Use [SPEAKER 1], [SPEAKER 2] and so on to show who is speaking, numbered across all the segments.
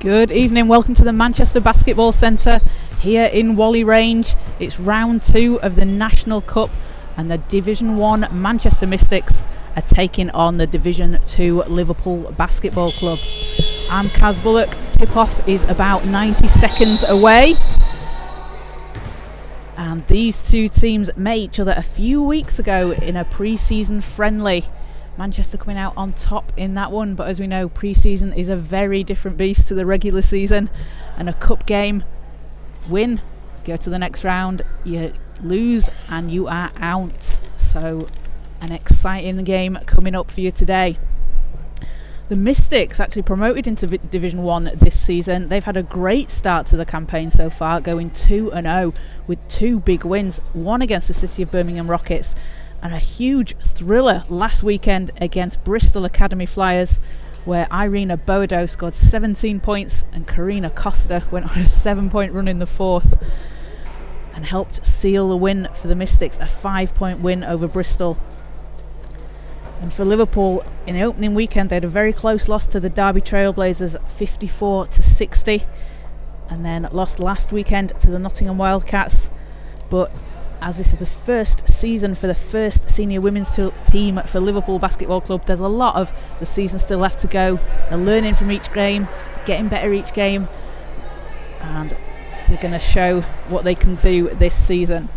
[SPEAKER 1] Good evening, welcome to the Manchester Basketball Centre here in Whalley Range. It's round 2 of the National Cup and the Division 1 Manchester Mystics are taking on the Division 2 Liverpool Basketball Club. I'm Kaz Bullock. Tip-off is about 90 seconds away. And these two teams met each other a few weeks ago in a pre-season friendly. Manchester coming out on top in that one, but as we know, pre-season is a very different beast to the regular season, and a cup game, win, go to the next round, you lose and you are out. So an exciting game coming up for you today. The Mystics actually promoted into Division 1 this season. They've had a great start to the campaign so far, going 2-0 with 2 big wins, one against the City of Birmingham Rockets and a huge thriller last weekend against Bristol Academy Flyers, where Irina Boado scored 17 points and Karina Costa went on a 7-point run in the fourth and helped seal the win for the Mystics, a 5-point win over Bristol. And for Liverpool, in the opening weekend they had a very close loss to the Derby Trailblazers, 54-60, and then lost last weekend to the Nottingham Wildcats. But as this is the first season for the first senior women's team for Liverpool Basketball Club, there's a lot of the season still left to go. They're learning from each game, getting better each game, and they're going to show what they can do this season.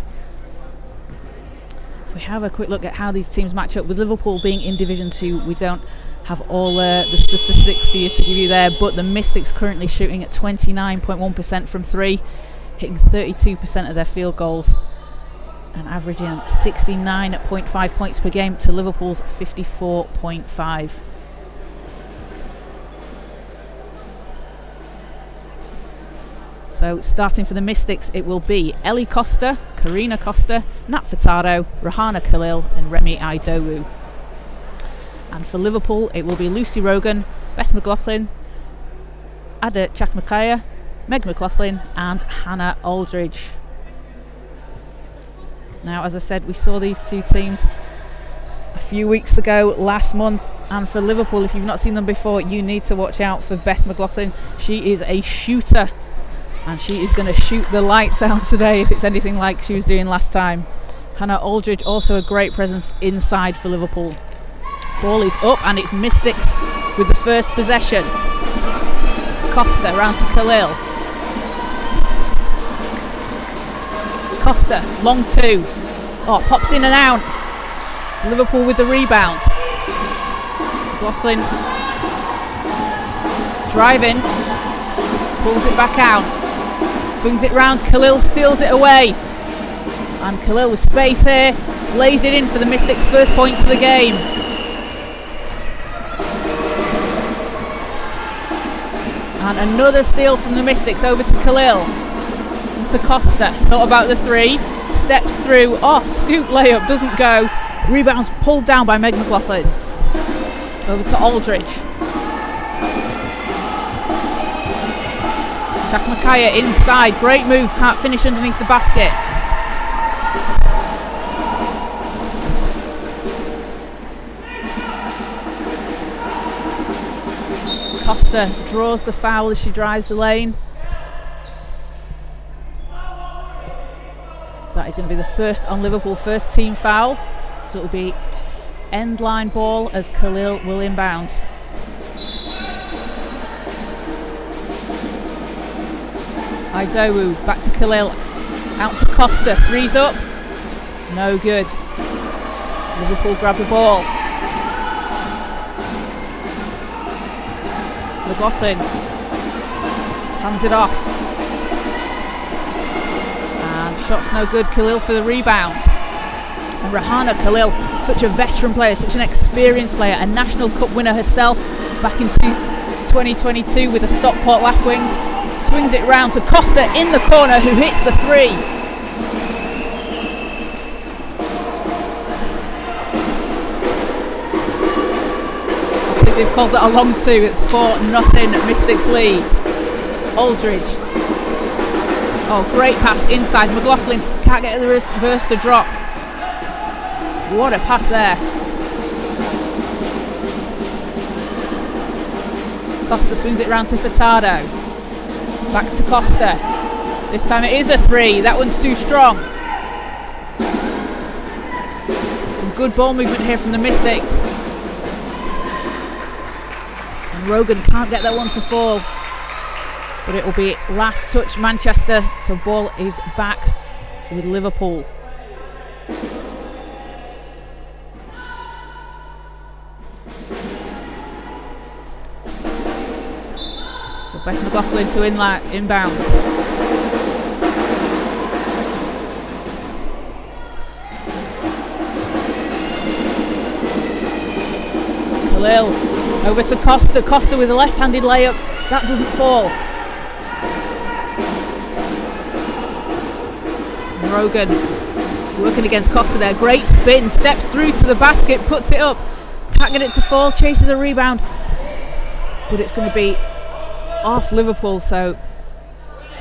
[SPEAKER 1] If we have a quick look at how these teams match up, with Liverpool being in Division 2, we don't have all the statistics for you to give you there, but the Mystics currently shooting at 29.1% from 3, hitting 32% of their field goals, and averaging 69.5 points per game to Liverpool's 54.5. So starting for the Mystics, it will be Ellie Costa, Karina Costa, Nat Furtado, Rahana Khalil and Remi Aidowu. And for Liverpool, it will be Lucy Rogan, Beth McLaughlin, Ada Chakmakaya, Meg McLaughlin and Hannah Aldridge. Now, as I said, we saw these two teams a few weeks ago, last month, and for Liverpool, if you've not seen them before, you need to watch out for Beth McLaughlin. She is a shooter, and she is going to shoot the lights out today if it's anything like she was doing last time. Hannah Aldridge, also a great presence inside for Liverpool. Ball is up, and it's Mystics with the first possession. Costa round to Khalil. Costa, long 2. Oh, pops in and out. Liverpool with the rebound. McLaughlin driving, pulls it back out, swings it round. Khalil steals it away, and Khalil with space here lays it in for the Mystics' first points of the game. And another steal from the Mystics over to Khalil. To Costa, thought about the 3, steps through, scoop layup, doesn't go, rebounds pulled down by Meg McLaughlin. Over to Aldridge. Chakmakaya inside, great move, can't finish underneath the basket. Costa draws the foul as she drives the lane. That is going to be the first on Liverpool, first team foul. So it'll be end line ball as Khalil will inbound. Aidowu back to Khalil, out to Costa, 3's up, no good. Liverpool grab the ball. McLaughlin hands it off. Shot's no good. Khalil for the rebound. And Rahana Khalil, such a veteran player, such an experienced player, a National Cup winner herself back in 2022 with the Stockport Lapwings. Swings it round to Costa in the corner, who hits the 3. I think they've called that a long 2. It's 4-0 Mystics lead. Aldridge. Oh, great pass inside. McLaughlin can't get the reverse to drop. What a pass there. Costa swings it round to Furtado. Back to Costa. This time it is a 3. That one's too strong. Some good ball movement here from the Mystics. And Rogan can't get that one to fall. But it will be last touch Manchester. So ball is back with Liverpool. So Beth McLaughlin to inbound. Khalil over to Costa. Costa with a left-handed layup. That doesn't fall. And Rogan working against Costa there. Great spin. Steps through to the basket. Puts it up. Can't get it to fall. Chases a rebound. But it's going to be off Liverpool. So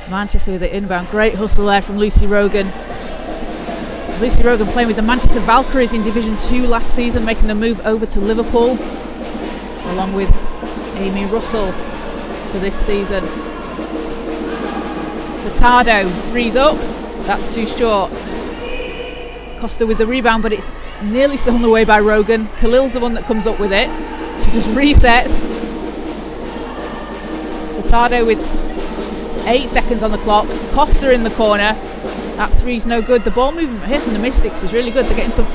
[SPEAKER 1] Manchester with the inbound. Great hustle there from Lucy Rogan. Lucy Rogan playing with the Manchester Valkyries in Division 2 last season, making the move over to Liverpool, along with Amy Russell for this season. Furtado, 3's up. That's too short. Costa with the rebound, but it's nearly stolen away by Rogan. Khalil's the one that comes up with it. She just resets. Furtado with 8 seconds on the clock. Costa in the corner. That 3's no good. The ball movement here from the Mystics is really good. They're getting some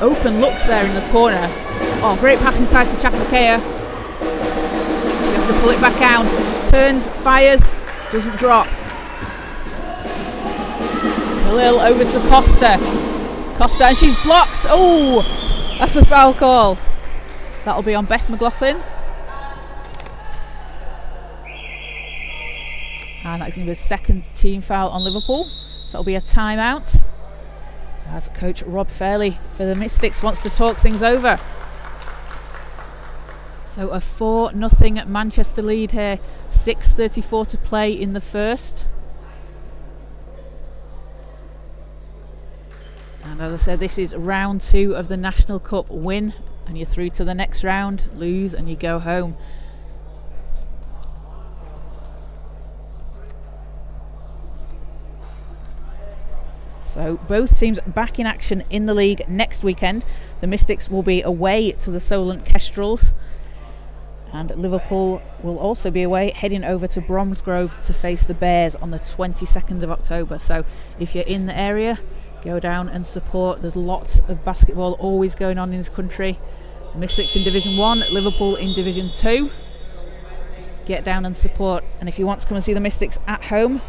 [SPEAKER 1] open looks there in the corner. Oh, great pass inside to Chapmakea. She has to pull it back out. Turns, fires, doesn't drop. Khalil over to Costa. Costa, and she's blocked. Oh, that's a foul call. That'll be on Beth McLaughlin. And that's going to be a second team foul on Liverpool. So that'll be a timeout. As coach Rob Fairley for the Mystics wants to talk things over. So a 4-0 Manchester lead here. 6:34 to play in the first. And as I said, this is round 2 of the National Cup. Win and you're through to the next round. Lose and you go home. So both teams back in action in the league next weekend. The Mystics will be away to the Solent Kestrels, and Liverpool will also be away, heading over to Bromsgrove to face the Bears on the 22nd of October. So if you're in the area, go down and support. There's lots of basketball always going on in this country. The Mystics in Division 1, Liverpool in Division 2. Get down and support. And if you want to come and see the Mystics at home,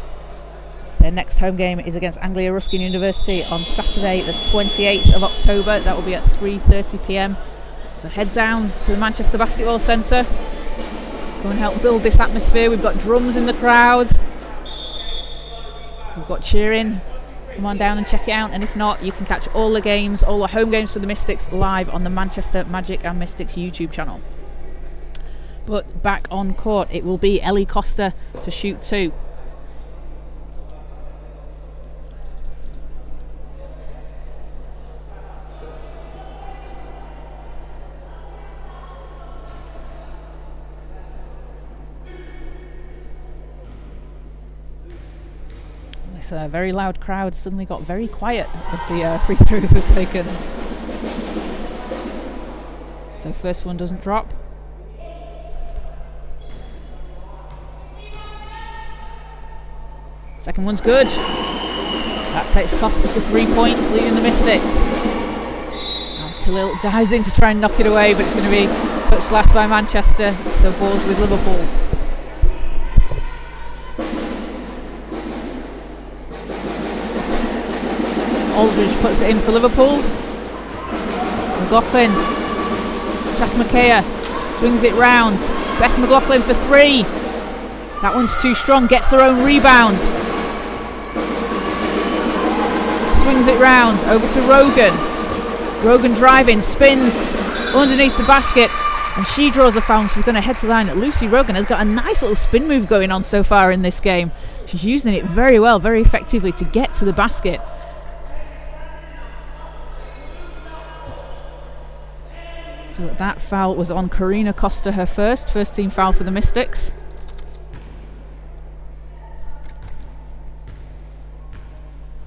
[SPEAKER 1] their next home game is against Anglia Ruskin University on Saturday the 28th of October. That will be at 3:30 p.m. So head down to the Manchester Basketball Centre. Go and help build this atmosphere. We've got drums in the crowd. We've got cheering. Come on down and check it out. And if not, you can catch all the games, all the home games for the Mystics live on the Manchester Magic and Mystics YouTube channel. But back on court, it will be Ellie Costa to shoot 2. A very loud crowd suddenly got very quiet as the free throws were taken. So first one doesn't drop. Second one's good. That takes Costa to 3 points, leading the Mystics. And Khalil dives in to try and knock it away, but it's going to be touched last by Manchester, so balls with Liverpool. Aldridge puts it in for Liverpool. McLaughlin. Chapmakea swings it round. Beth McLaughlin for 3. That one's too strong. Gets her own rebound. Swings it round. Over to Rogan. Rogan driving. Spins underneath the basket. And she draws a foul. She's going to head to the line. Lucy Rogan has got a nice little spin move going on so far in this game. She's using it very well, very effectively to get to the basket. So that foul was on Karina Costa, her first team foul for the Mystics.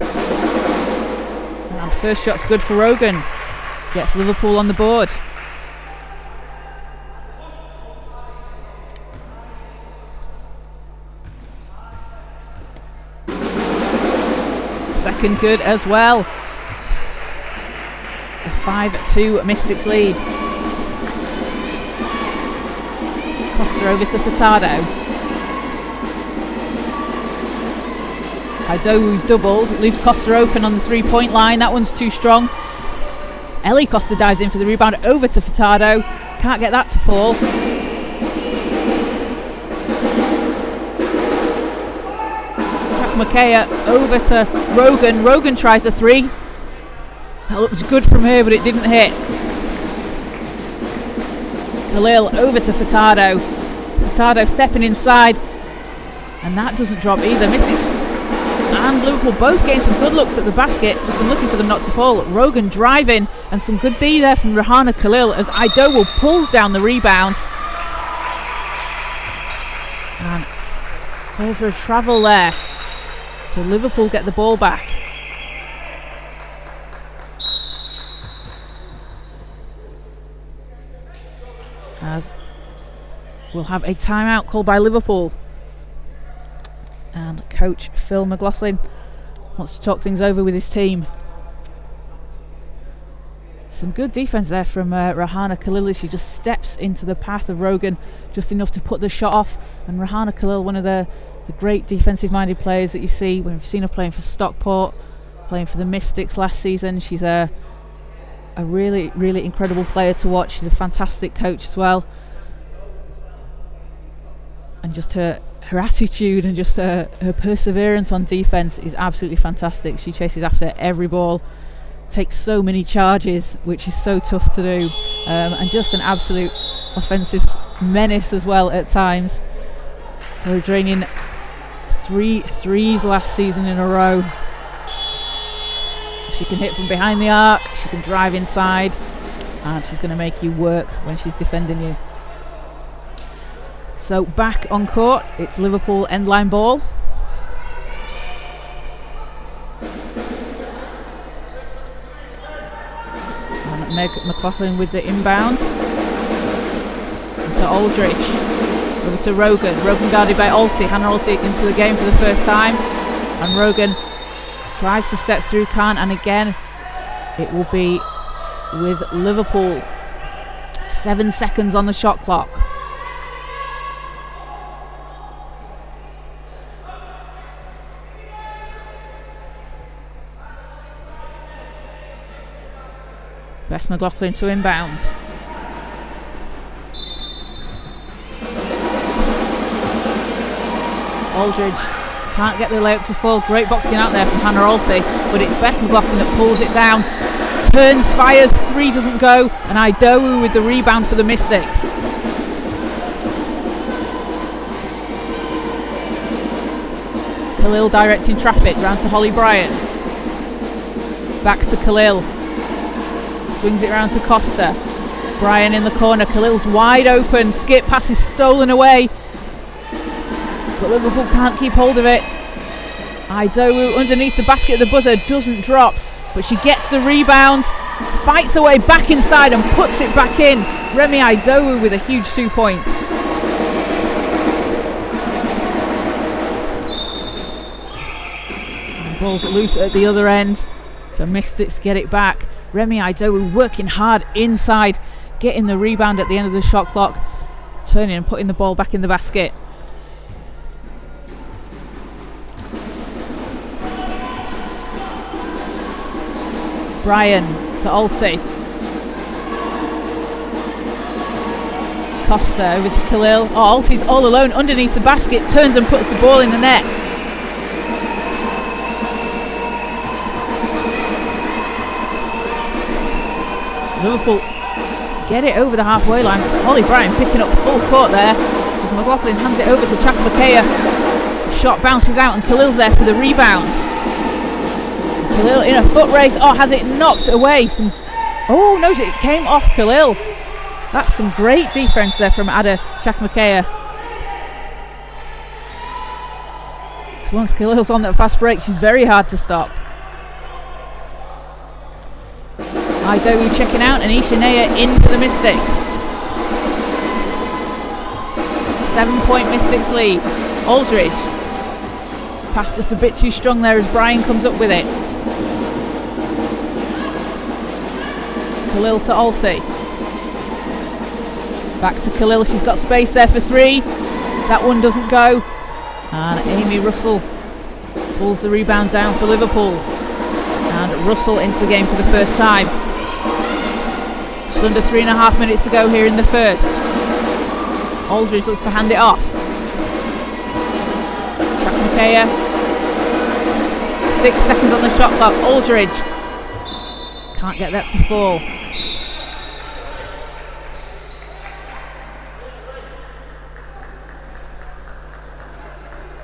[SPEAKER 1] And first shot's good for Rogan. Gets Liverpool on the board. Second good as well. A 5-2 Mystics lead. Costa over to Furtado. Idowu's doubled, leaves Costa open on the 3-point line. That one's too strong. Ellie Costa dives in for the rebound, over to Furtado. Can't get that to fall. Makaya over to Rogan. Rogan tries a three. That looked good from her, but it didn't hit. Khalil over to Furtado. Furtado stepping inside, and that doesn't drop either. Misses. And Liverpool both getting some good looks at the basket, just looking for them not to fall. Rogan driving, and some good D there from Rahana Khalil as Idowu pulls down the rebound. And call for a travel there. So Liverpool get the ball back. As we'll have a timeout called by Liverpool. And coach Phil McLaughlin wants to talk things over with his team. Some good defense there from Rahana Khalil. She just steps into the path of Rogan just enough to put the shot off. And Rahana Khalil, one of the great defensive-minded players that you see when we've seen her playing for Stockport, playing for the Mystics last season. She's a really, really incredible player to watch. She's a fantastic coach as well. And just her attitude and just her perseverance on defense is absolutely fantastic. She chases after every ball, takes so many charges, which is so tough to do, and just an absolute offensive menace as well at times. We're draining 3 threes last season in a row. She can hit from behind the arc, she can drive inside, and she's going to make you work when she's defending you. So back on court, it's Liverpool endline ball. And Meg McLaughlin with the inbound. To Aldridge. Over to Rogan. Rogan guarded by Alty. Hannah Alty into the game for the first time. And Rogan tries to step through, can't. And again, it will be with Liverpool. 7 seconds on the shot clock. Beth McLaughlin to inbound. Aldridge can't get the layup to fall. Great boxing out there from Hannah Alty, but it's Beth McLaughlin that pulls it down. Turns, fires, three doesn't go, and Idowu with the rebound for the Mystics. Khalil directing traffic round to Holly Bryant. Back to Khalil. Swings it round to Costa. Brian in the corner. Khalil's wide open. Skip pass is stolen away. But Liverpool can't keep hold of it. Idowu underneath the basket. The buzzer doesn't drop. But she gets the rebound. Fights her way back inside and puts it back in. Remi Idowu with a huge 2 points. And ball's loose at the other end. So Mystics get it back. Remi Idowu working hard inside, getting the rebound at the end of the shot clock, turning and putting the ball back in the basket. Brian to Alty. Costa over to Khalil. Oh, Alty's all alone underneath the basket, turns and puts the ball in the net. Liverpool get it over the halfway line. Holly Bryan picking up full court there as McLaughlin hands it over to Chakamakea. Shot bounces out and Khalil's there for the rebound. Khalil in a foot race. Oh, has it knocked away? Oh no, it came off Khalil. That's some great defence there from Ada Chakmakaya. Once Khalil's on that fast break, she's very hard to stop. Idowu checking out and Ishineya in for the Mystics. 7-point Mystics lead. Aldridge. Pass just a bit too strong there as Bryan comes up with it. Khalil to Alti. Back to Khalil, she's got space there for three. That one doesn't go. And Amy Russell pulls the rebound down for Liverpool. And Russell into the game for the first time. Just under 3.5 minutes to go here in the first. Aldridge looks to hand it off. Chakmakaya. 6 seconds on the shot clock. Aldridge can't get that to fall.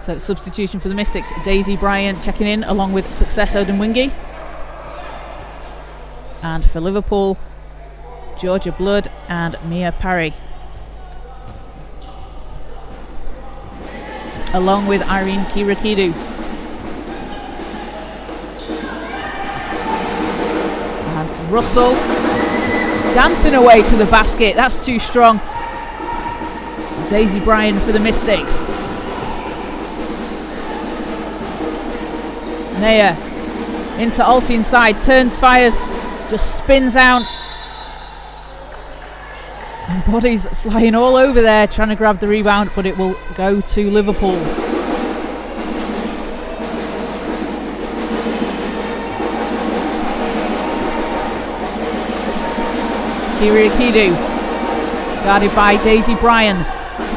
[SPEAKER 1] So substitution for the Mystics, Daisy Bryan checking in along with Success Odemwingie. And for Liverpool, Georgia Blood and Mia Parry. Along with Irene Kirakidu. And Russell dancing away to the basket, that's too strong. Daisy Bryan for the Mystics. Naya into Alti inside, turns, fires, just spins out. And bodies flying all over there trying to grab the rebound, but it will go to Liverpool. Kiriakidu guarded by Daisy Bryan,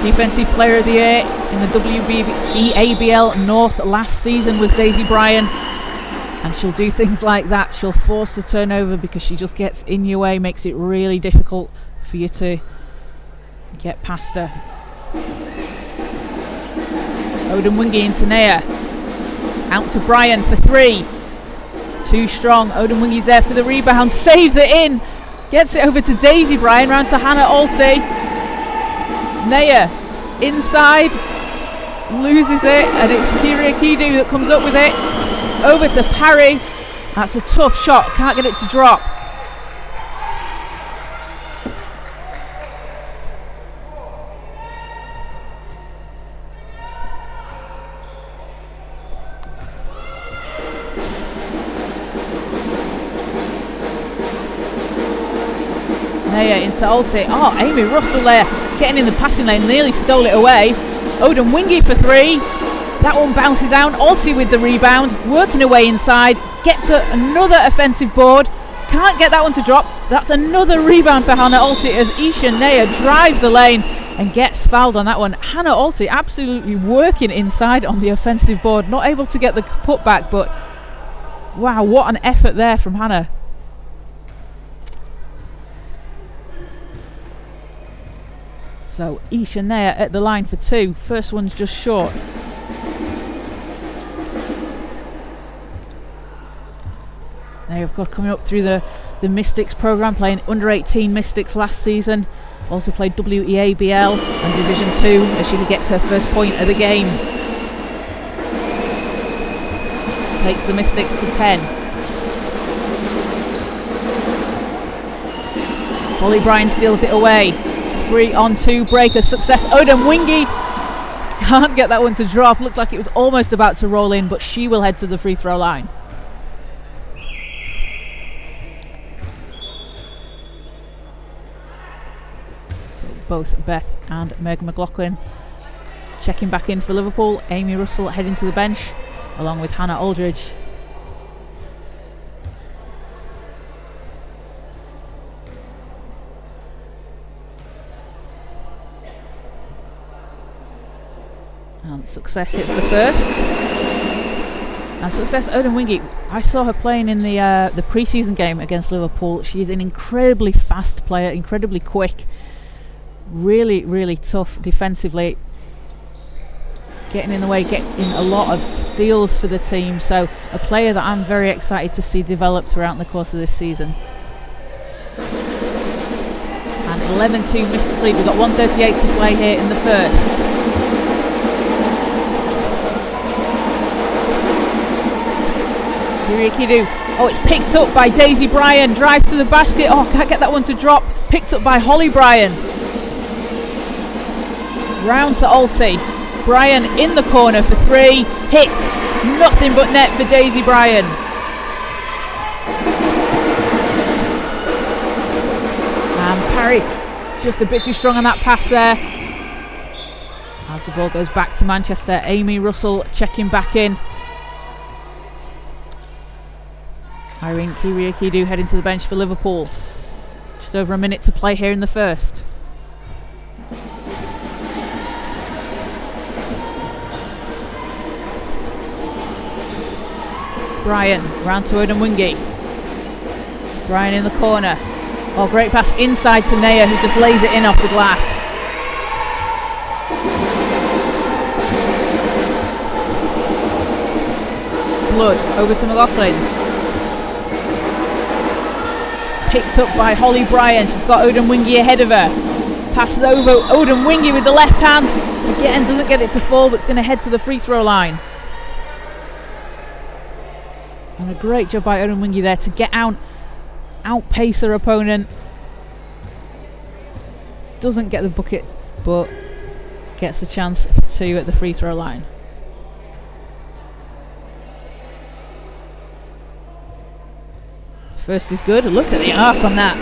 [SPEAKER 1] Defensive Player of the Year in the WBABL North last season was Daisy Bryan, and she'll do things like that. She'll force the turnover because she just gets in your way, makes it really difficult for you to get past her. Odemwingie into Naya, out to Bryan for three, too strong. Odemwingie's there for the rebound, saves it in, gets it over to Daisy Bryan, round to Hannah Alti. Naya inside, loses it, and it's Kiriakidu that comes up with it. Over to Parry. That's a tough shot, can't get it to drop. Naya into Alti. Oh, Amy Russell there, getting in the passing lane, nearly stole it away. Odemwingie for three. That one bounces out. Alti with the rebound, working away inside, gets another offensive board. Can't get that one to drop. That's another rebound for Hannah Alti as Isha Naya drives the lane and gets fouled on that one. Hannah Alti absolutely working inside on the offensive board. Not able to get the putback, but wow, what an effort there from Hannah. So Isha Naya at the line for two. First one's just short. Now of course coming up through the Mystics program, playing under 18 Mystics last season. Also played WEABL and Division 2 as she gets her first point of the game. Takes the Mystics to 10. Holly Bryan steals it away. 3-on-2 breaker success. Odemwingie can't get that one to drop. Looked like it was almost about to roll in, but she will head to the free throw line. So both Beth and Meg McLaughlin checking back in for Liverpool. Amy Russell heading to the bench along with Hannah Aldridge. And Success hits the first. And Success Odemwingie, I saw her playing in the pre-season game against Liverpool. She's an incredibly fast player, incredibly quick, really, really tough defensively. Getting in the way, getting a lot of steals for the team. So a player that I'm very excited to see develop throughout the course of this season. And 11-2 Mystics lead. We've got 1:38 to play here in the first. Kirikidu. Oh, it's picked up by Daisy Bryan. Drives to the basket. Oh, can't get that one to drop. Picked up by Holly Bryan. Round to Alty. Bryan in the corner for three. Hits. Nothing but net for Daisy Bryan. And Parry just a bit too strong on that pass there. As the ball goes back to Manchester, Amy Russell checking back in. Irene Kiriakidu heading to the bench for Liverpool. Just over a minute to play here in the first. Bryan round to Odemwingie. Bryan in the corner. Oh, great pass inside to Naya, who just lays it in off the glass. Blood over to McLaughlin. Picked up by Holly Bryan. She's got Odemwingie ahead of her. Passes over Odemwingie with the left hand. Again, doesn't get it to fall, but it's going to head to the free throw line. And a great job by Odemwingie there to get outpace her opponent. Doesn't get the bucket, but gets a chance for two at the free throw line. First is good. Look at the arc on that.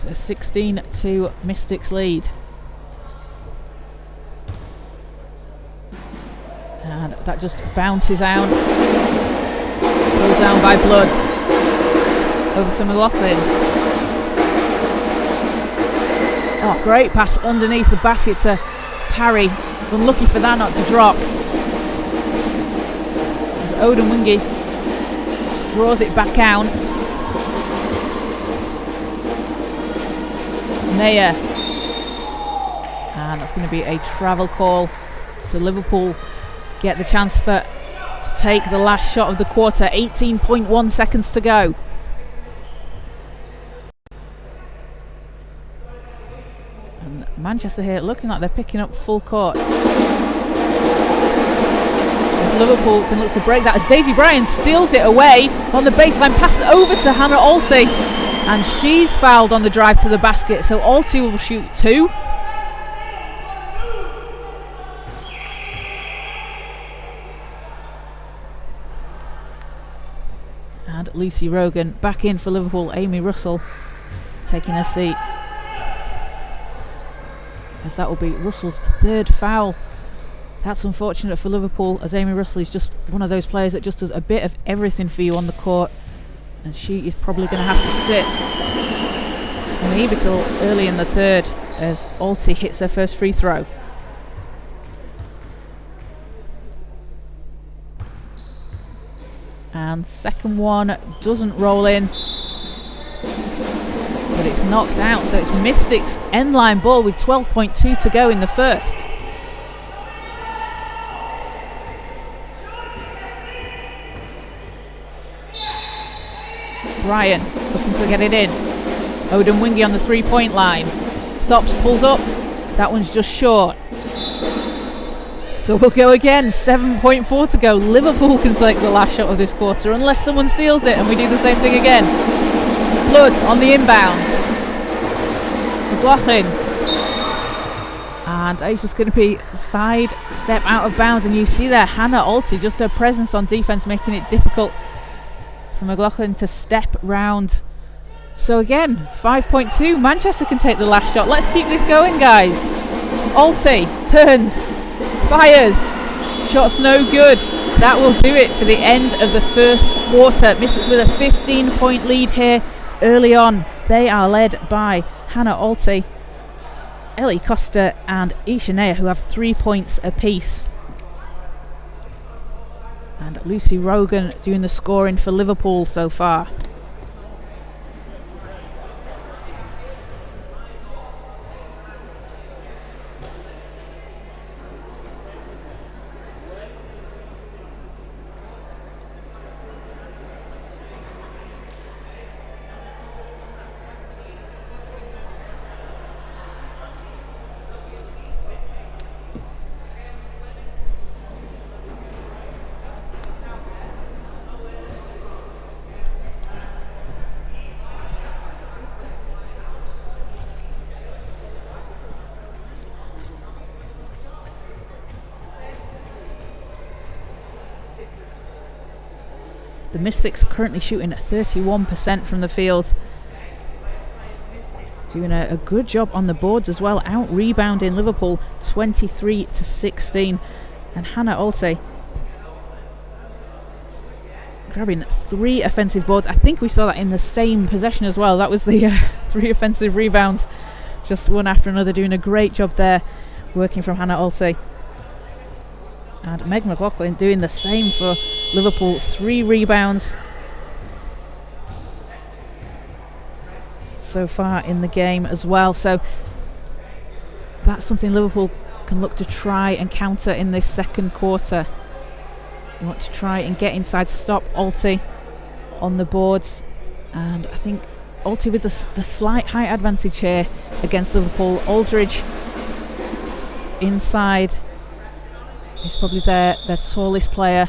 [SPEAKER 1] So 16-2 Mystics lead. And that just bounces out. Pulled down by Blood. Over to McLaughlin. Oh, great pass underneath the basket to Parry. Unlucky for that not to drop. Odemwingie draws it back out. Naya. And that's going to be a travel call. So Liverpool get the chance to take the last shot of the quarter. 18.1 seconds to go. And Manchester here looking like they're picking up full court. As Liverpool can look to break that as Daisy Bryan steals it away on the baseline, passes it over to Hannah Alty, and she's fouled on the drive to the basket, so Alty will shoot two. And Lucy Rogan back in for Liverpool. Amy Russell taking her seat, as that will be Russell's third foul. That's unfortunate for Liverpool, as Amy Russell is just one of those players that just does a bit of everything for you on the court, and she is probably going to have to sit maybe till early in the third as Alty hits her first free throw. And second one doesn't roll in, but it's knocked out, so it's Mystics end line ball with 12.2 to go in the first. Bryan looking to get it in. Odemwingie on the three-point line. Stops, pulls up. That one's just short. So we'll go again. 7.4 to go. Liverpool can take the last shot of this quarter unless someone steals it and we do the same thing again. Blood on the inbound. McLaughlin. And it's just going to be side step out of bounds. And you see there Hannah Alty, just her presence on defence making it difficult for McLaughlin to step round. So again, 5.2. Manchester can take the last shot. Let's keep this going, guys. Alty turns, fires. Shot's no good. That will do it for the end of the first quarter. Mystics with a 15-point lead here early on. They are led by Hannah Alty, Ellie Costa and Isha Naya, who have 3 points apiece. And Lucy Rogan doing the scoring for Liverpool so far. The Mystics are currently shooting at 31% from the field. Doing a good job on the boards as well, out rebounding Liverpool 23-16. And Hannah Alte grabbing 3 offensive boards. I think we saw that in the same possession as well. That was the 3 offensive rebounds, just one after another, doing a great job there, working from Hannah Alte. And Meg McLaughlin doing the same for Liverpool, 3 rebounds so far in the game as well. So that's something Liverpool can look to try and counter in this second quarter. You want to try and get inside, stop Alte on the boards, and I think Alte with the slight height advantage here against Liverpool. Aldridge inside is probably their tallest player,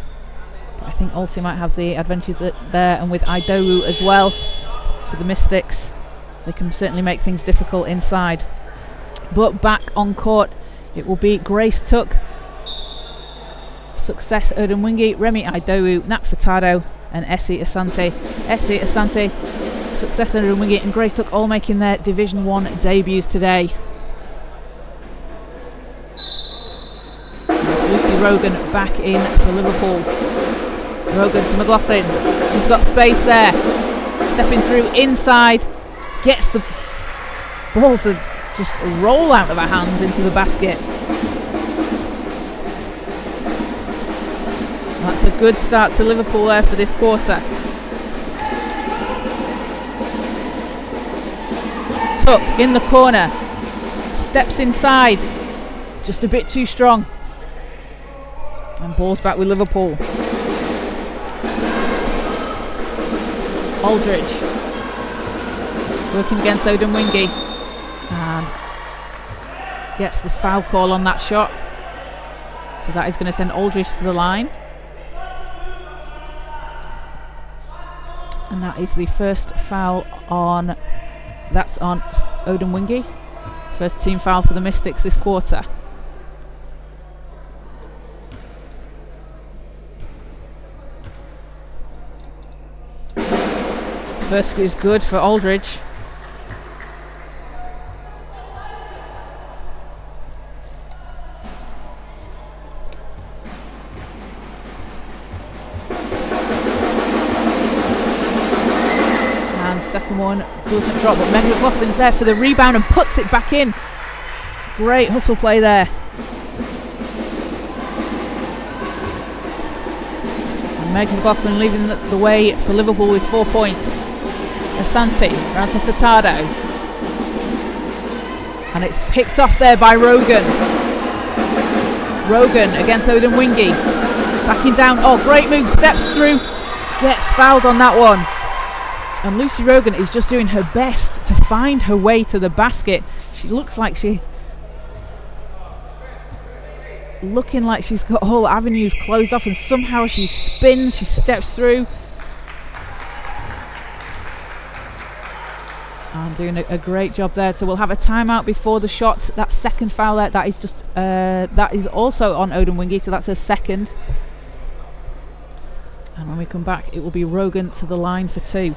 [SPEAKER 1] but I think Alte might have the advantage there, and with Idowu as well for the Mystics, they can certainly make things difficult inside. But back on court it will be Grace Tuck, Success Odemwingie, Remy Idowu, Nat Furtado and Essie Asante. Essie Asante, Success Odemwingie and Grace Tuck all making their Division 1 debuts today. Lucy Rogan back in for Liverpool. Rogan to McLaughlin, she's got space there, stepping through inside, gets the ball to just roll out of her hands into the basket. That's a good start to Liverpool there for this quarter. Tuck in the corner, steps inside, just a bit too strong, and ball's back with Liverpool. Aldridge working against Odemwingie and gets the foul call on that shot, so that is going to send Aldridge to the line, and that is the first foul on Odemwingie. First team foul for the Mystics this quarter. First is good for Aldridge. And second one doesn't drop, but Meg McLaughlin's there for the rebound and puts it back in. Great hustle play there. And Meg McLaughlin leading the way for Liverpool with 4 points. Asante round to Furtado, and it's picked off there by Rogan. Rogan against Odemwingie, backing down. Oh, great move, steps through, gets fouled on that one. And Lucy Rogan is just doing her best to find her way to the basket. She looks like looking like she's got all avenues closed off, and somehow she spins, she steps through. And doing a great job there. So we'll have a timeout before the shot. That second foul there, that is also on Odemwingie, so that's her second. And when we come back, it will be Rogan to the line for 2.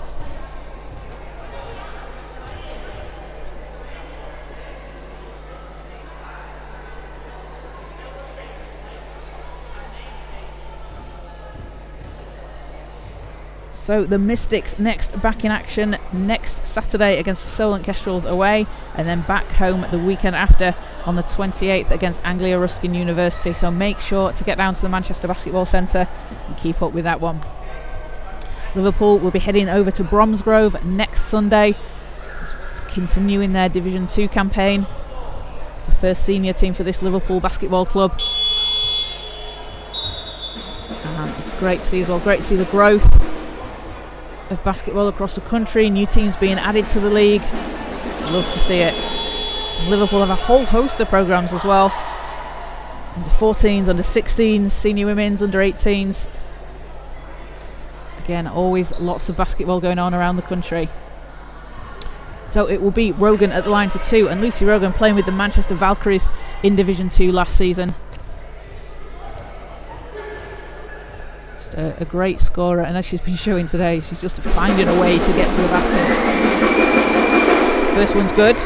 [SPEAKER 1] So the Mystics next back in action next Saturday against the Solent Kestrels away, and then back home the weekend after on the 28th against Anglia Ruskin University. So make sure to get down to the Manchester Basketball Centre and keep up with that one. Liverpool will be heading over to Bromsgrove next Sunday, continuing their Division 2 campaign. The first senior team for this Liverpool Basketball Club. And it's great to see as well, great to see the growth of basketball across the country, new teams being added to the league. Love to see it. Liverpool have a whole host of programmes as well. Under 14s, under 16s, senior women's, under 18s. Again, always lots of basketball going on around the country. So it will be Rogan at the line for 2, and Lucy Rogan playing with the Manchester Valkyries in Division 2 last season. Just a great scorer, and as she's been showing today, she's just finding a way to get to the basket. First one's good.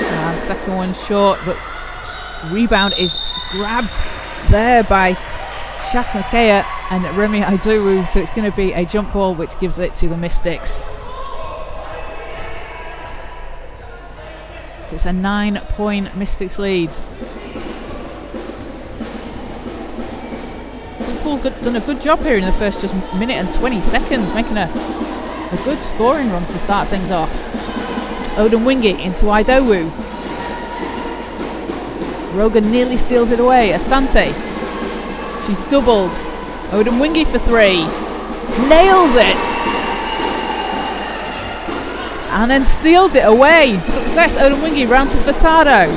[SPEAKER 1] And second one short, but rebound is grabbed there by Chakmakea and Remy Aidowu, so it's going to be a jump ball which gives it to the Mystics. It's a 9-point Mystics lead. Liverpool done a good job here in the first just minute and 20 seconds, making a good scoring run to start things off. Odemwingie into Aidowu. Rogan nearly steals it away. Asante. She's doubled. Odemwingie for three. Nails it. And then steals it away. Success. Odemwingie round to Furtado.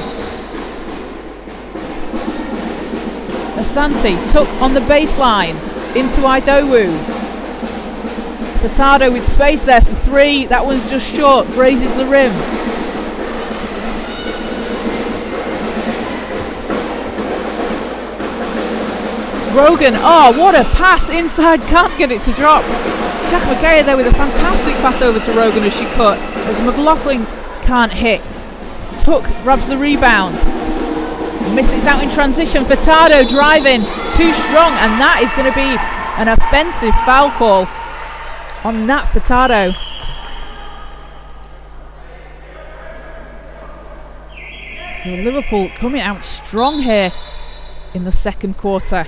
[SPEAKER 1] Asante took on the baseline into Aidowu. Furtado with space there for three. That one's just short. Grazes the rim. Rogan, oh, what a pass inside, can't get it to drop. Chakmakea there with a fantastic pass over to Rogan as she cut, as McLaughlin can't hit. Took grabs the rebound. Mystics out in transition, Furtado driving, too strong, and that is going to be an offensive foul call on Nat Furtado. So Liverpool coming out strong here in the second quarter.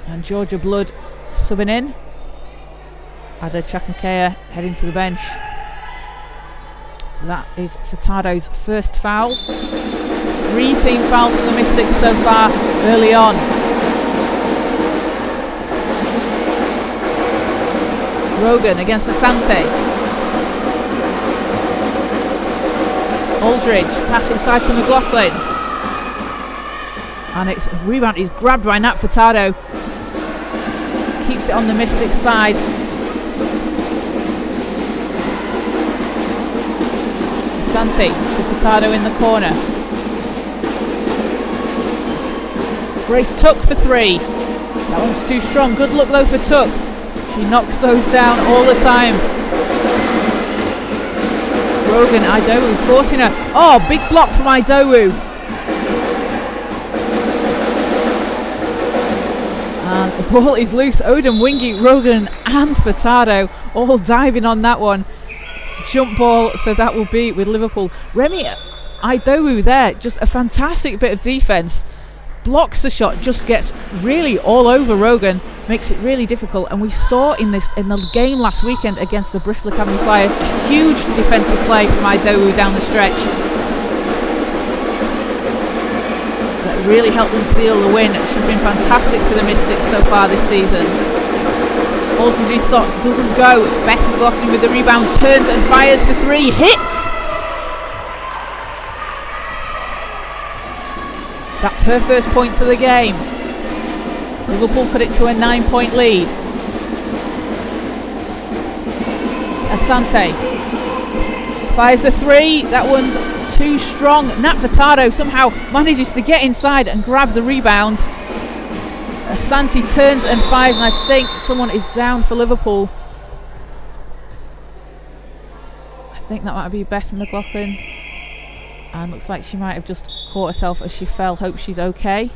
[SPEAKER 1] And Georgia Blood subbing in. Ada Chakmakea heading to the bench. So that is Furtado's first foul. 3 team fouls for the Mystics so far early on. Rogan against Asante. Aldridge pass inside to McLaughlin. And its rebound is grabbed by Nat Furtado. Keeps it on the Mystics side. Asante to Furtado in the corner. Grace Tuck for three. That one's too strong. Good luck though for Tuck. She knocks those down all the time. Rogan, Aidowu forcing her. Oh, big block from Aidowu. And the ball is loose. Odemwingie, Rogan and Furtado all diving on that one. Jump ball, so that will be with Liverpool. Remy Aidowu there, just a fantastic bit of defence. Blocks the shot, just gets really all over Rogan, makes it really difficult. And we saw in the game last weekend against the Bristol Academy Flyers, a huge defensive play from Aidowu down the stretch. That really helped them steal the win. She's been fantastic for the Mystics so far this season. Aldridge's shot doesn't go. Beth McLaughlin with the rebound, turns and fires for three. Hits! That's her first points of the game. Liverpool cut it to a 9-point lead. Asante fires the three. That one's too strong. Nat Furtado somehow manages to get inside and grab the rebound. Asante turns and fires, and I think someone is down for Liverpool. I think that might be Beth McLaughlin. And looks like she might have just caught herself as she fell. Hope she's okay.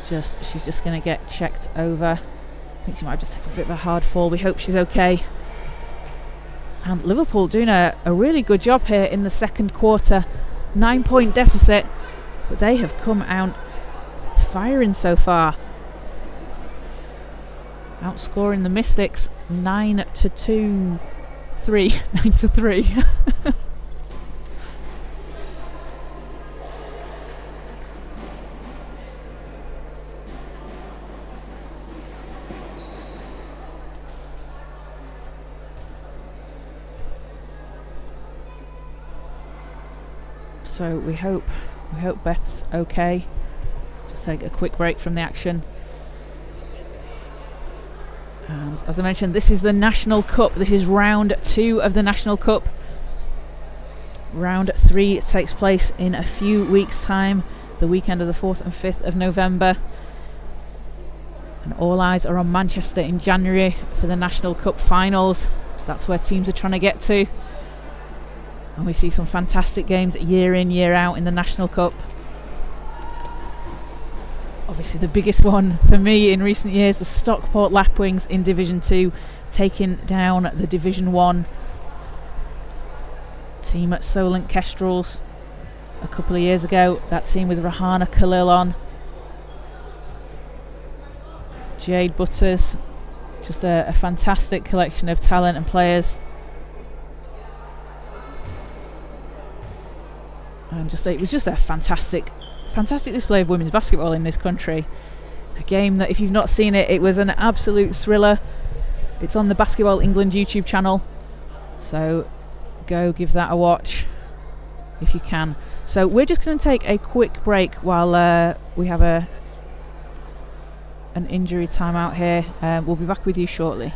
[SPEAKER 1] She's just going to get checked over. I think she might have just taken a bit of a hard fall. We hope she's okay. And Liverpool doing a really good job here in the second quarter. 9-point deficit, but they have come out firing so far. Outscoring the Mystics 9-3. 9-3. So we hope Beth's okay. Just take a quick break from the action. And as I mentioned, this is the National Cup. This is round 2 of the National Cup. Round 3 takes place in a few weeks' time, the weekend of the 4th and 5th of November. And all eyes are on Manchester in January for the National Cup finals. That's where teams are trying to get to. And we see some fantastic games year in, year out in the National Cup. Obviously the biggest one for me in recent years, the Stockport Lapwings in Division 2 taking down the Division 1 team at Solent Kestrels a couple of years ago. That team with Rahana Khalil on, Jade Butters, just a fantastic collection of talent and players. And it was just a fantastic display of women's basketball in this country. A game that, if you've not seen it, it was an absolute thriller. It's on the Basketball England YouTube channel, so go give that a watch if you can. So we're just going to take a quick break while we have an injury timeout here. We'll be back with you shortly.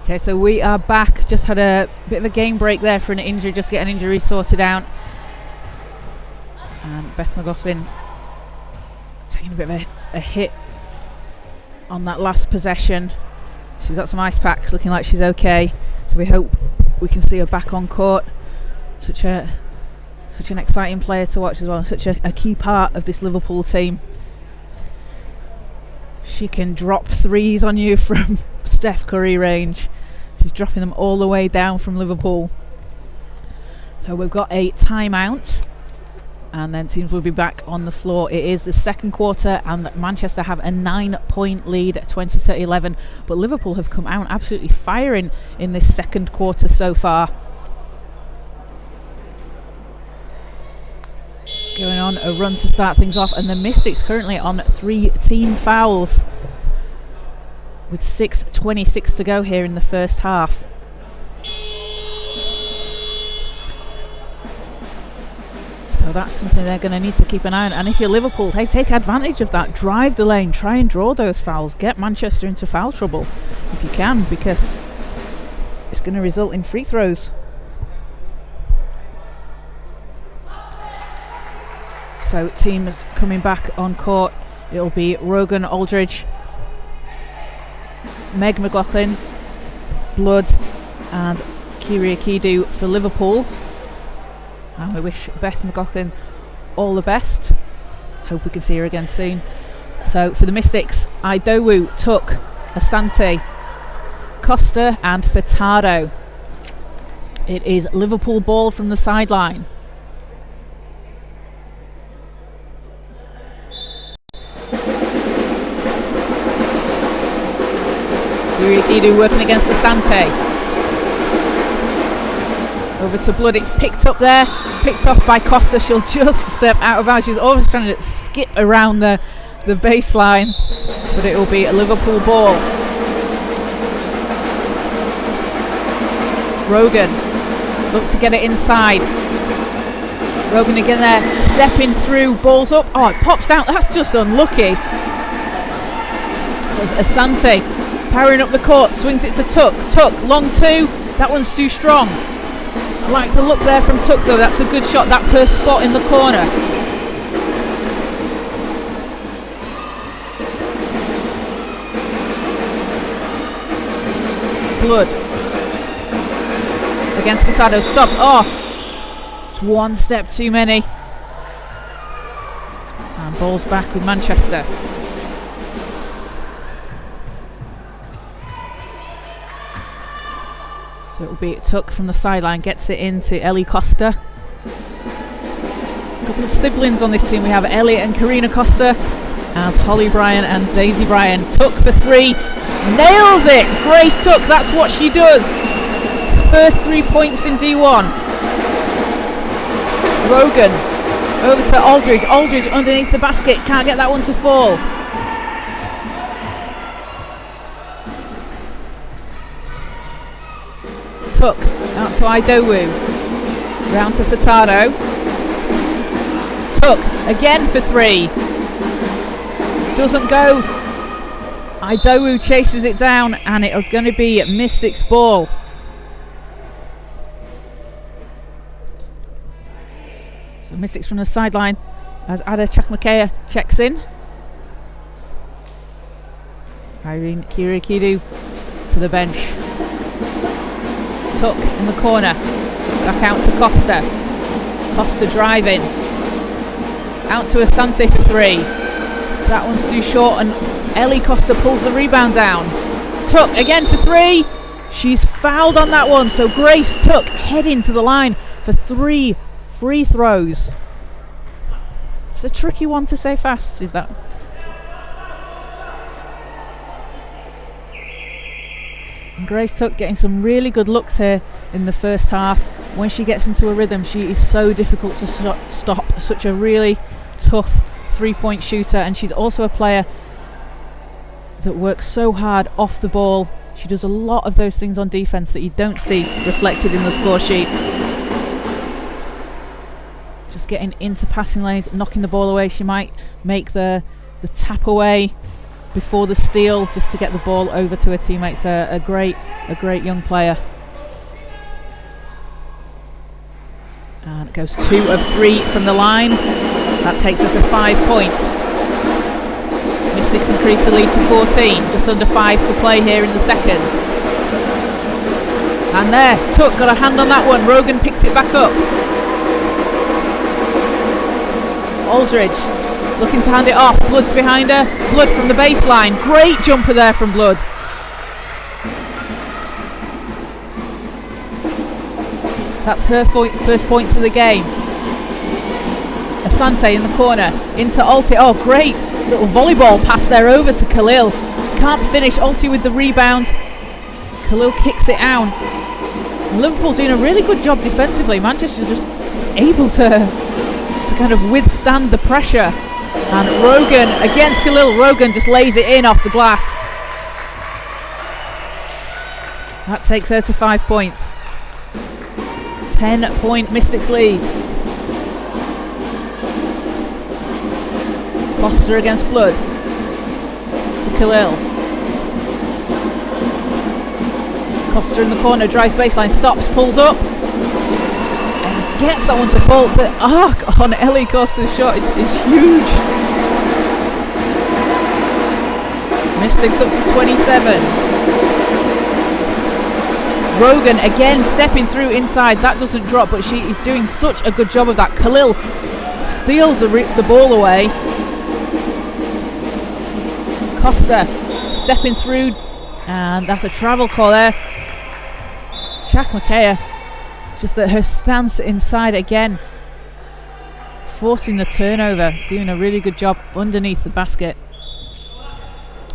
[SPEAKER 1] Okay, so we are back. Just had a bit of a game break there for an injury, just to get an injury sorted out. And Beth McLaughlin taking a bit of a hit on that last possession. She's got some ice packs, looking like she's okay. So we hope we can see her back on court. Such an exciting player to watch as well. Such a key part of this Liverpool team. She can drop threes on you from Steph Curry range. She's dropping them all the way down from Liverpool. So we've got a timeout, and then teams will be back on the floor. It is the second quarter, and Manchester have a 9-point lead, 20-11. But Liverpool have come out absolutely firing in this second quarter so far. Going on a run to start things off, and the Mystics currently on 3 team fouls with 6:26 to go here in the first half. So that's something they're going to need to keep an eye on. And if you're Liverpool, hey, take advantage of that. Drive the lane, try and draw those fouls. Get Manchester into foul trouble if you can, because it's going to result in free throws. So teams coming back on court. It'll be Rogan Aldridge, Meg McLaughlin, Blood and Kyria Kidu for Liverpool. And we wish Beth McLaughlin all the best. Hope we can see her again soon. So for the Mystics, Idowu, Tuck, Asante, Costa and Furtado. It is Liverpool ball from the sideline. Kidu working against Asante. Over to Blood, it's picked up there, picked off by Costa. She'll just step out of bounds. She's always trying to skip around the baseline, but it will be a Liverpool ball. Rogan, look to get it inside. Rogan again there, stepping through, balls up. Oh, it pops out, that's just unlucky. There's Asante powering up the court, swings it to Tuck. Tuck, long two, that one's too strong. I like the look there from Tuck though, that's a good shot, that's her spot in the corner. Blood against Furtado, stopped. Oh, it's one step too many. And ball's back with Manchester. So it will be Tuck from the sideline, gets it into Ellie Costa. A couple of siblings on this team. We have Elliot and Karina Costa, and Holly Bryan and Daisy Bryan. Tuck for three, nails it! Grace Tuck, that's what she does. First 3 points in D1. Rogan over to Aldridge. Aldridge underneath the basket, can't get that one to fall. Tuck out to Idowu, round to Furtado. Tuck again for three, doesn't go. Idowu chases it down, and it was going to be Mystics ball. So Mystics from the sideline as Ada Chakmakaya checks in. Irene Kirikidu to the bench. Tuck in the corner, back out to Costa. Costa driving, out to Asante for three. That one's too short, and Ellie Costa pulls the rebound down. Tuck again for three. She's fouled on that one, so Grace Tuck heading to the line for 3 free throws. It's a tricky one to say fast, is that? And Grace Tuck getting some really good looks here in the first half. When she gets into a rhythm, she is so difficult to stop. Such a really tough 3-point shooter, and she's also a player that works so hard off the ball. She does a lot of those things on defense that you don't see reflected in the score sheet. Just getting into passing lanes, knocking the ball away. She might make the tap away, before the steal, just to get the ball over to her teammates. A great young player. And it goes 2 of 3 from the line. That takes her to 5 points. Mystics increase the lead to 14. Just under 5 to play here in the second. And there, Tuck got a hand on that one. Rogan picked it back up. Aldridge looking to hand it off. Blood's behind her. Blood from the baseline. Great jumper there from Blood. That's her first points of the game. Asante in the corner. Into Alti. Oh, great little volleyball pass there over to Khalil. Can't finish. Alti with the rebound. Khalil kicks it out. Liverpool doing a really good job defensively. Manchester's just able to kind of withstand the pressure. And Rogan against Khalil. Rogan just lays it in off the glass. That takes her to 5 points. 10-point Mystics lead. Costa against Blood. To Khalil. Costa in the corner, drives baseline, stops, pulls up. And gets that one to fall. The arc on Ellie Costa's shot is huge. Mystics up to 27. Rogan again stepping through inside. That doesn't drop, but she is doing such a good job of that. Khalil steals the ball away. Costa stepping through, and that's a travel call there. Jack McKay, just at her stance inside again, forcing the turnover, doing a really good job underneath the basket.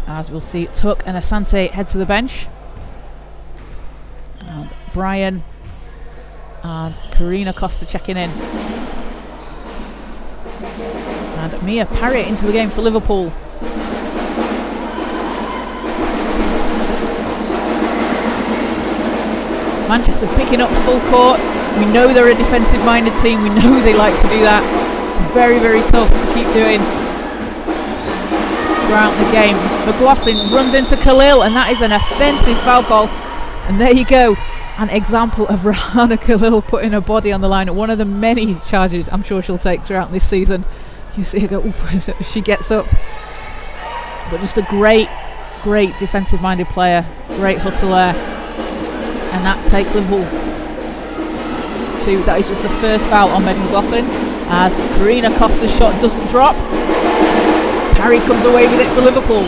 [SPEAKER 1] As we'll see, Tuck and Asante head to the bench. And Brian and Karina Costa checking in. And Mia Parrott into the game for Liverpool. Manchester picking up full court. We know they're a defensive minded team. We know they like to do that. It's very, very tough to keep doing throughout the game. McLaughlin runs into Khalil, and that is an offensive foul call. And there you go, an example of Rahana Khalil putting her body on the line. One of the many charges I'm sure she'll take throughout this season. You see her go, oof, she gets up. But just a great defensive minded player, great hustler. And that takes Liverpool to, that is just the first foul on Megan McLaughlin. As Karina Costa's shot doesn't drop. Parry comes away with it for Liverpool.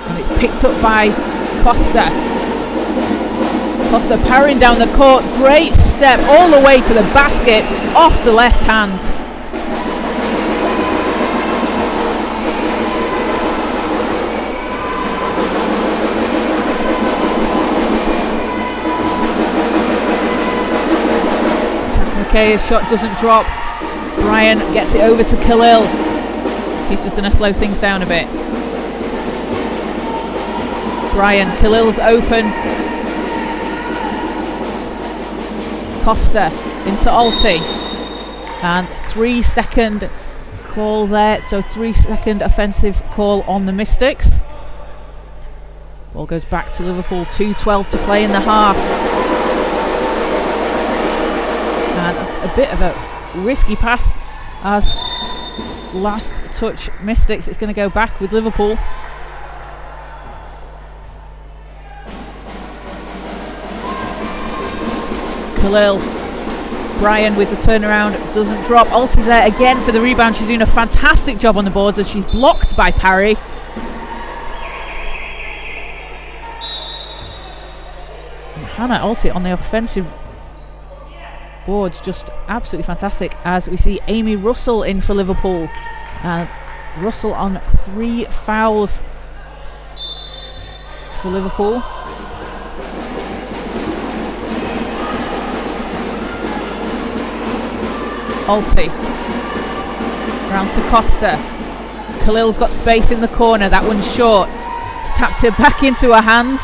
[SPEAKER 1] And it's picked up by Costa. Costa parrying down the court. Great step all the way to the basket off the left hand. Jack McKay's shot doesn't drop. Brian gets it over to Khalil. She's just going to slow things down a bit. Brian, Khalil's open. Costa into Alti. And 3 second call there. So 3 second offensive call on the Mystics. Ball goes back to Liverpool. 2:12 to play in the half. And that's a bit of a risky pass as last touch Mystics. It's going to go back with Liverpool. Khalil. Brian with the turnaround, doesn't drop. Alti's there again for the rebound. She's doing a fantastic job on the boards as she's blocked by Parry. And Hannah Alti on the offensive boards, just absolutely fantastic. As we see Amy Russell in for Liverpool. And Russell on 3 fouls for Liverpool. Alti. Round to Costa. Khalil's got space in the corner. That one's short. It's tapped it back into her hands.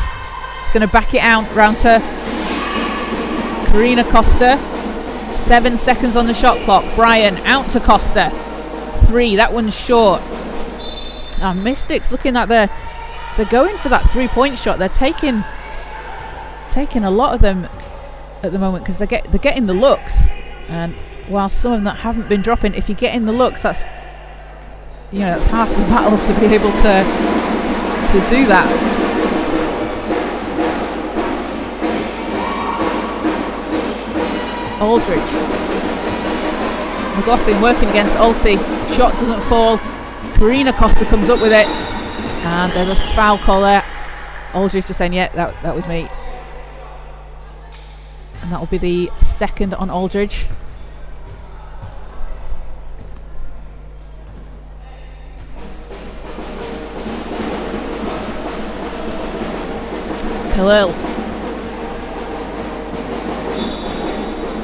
[SPEAKER 1] Just going to back it out. Round to Karina Costa. 7 seconds on the shot clock. Brian out to Costa. 3. That one's short. Mystics looking at they're going for that 3-point shot. They're taking a lot of them at the moment because they're getting the looks, and while some of them that haven't been dropping, if you're getting the looks, that's half the battle to be able to do that. Aldridge, McLaughlin working against Alty. Shot doesn't fall. Karina Costa comes up with it, and there's a foul call there. Aldridge just saying, yeah, that was me. And that will be the second on Aldridge. Khalil.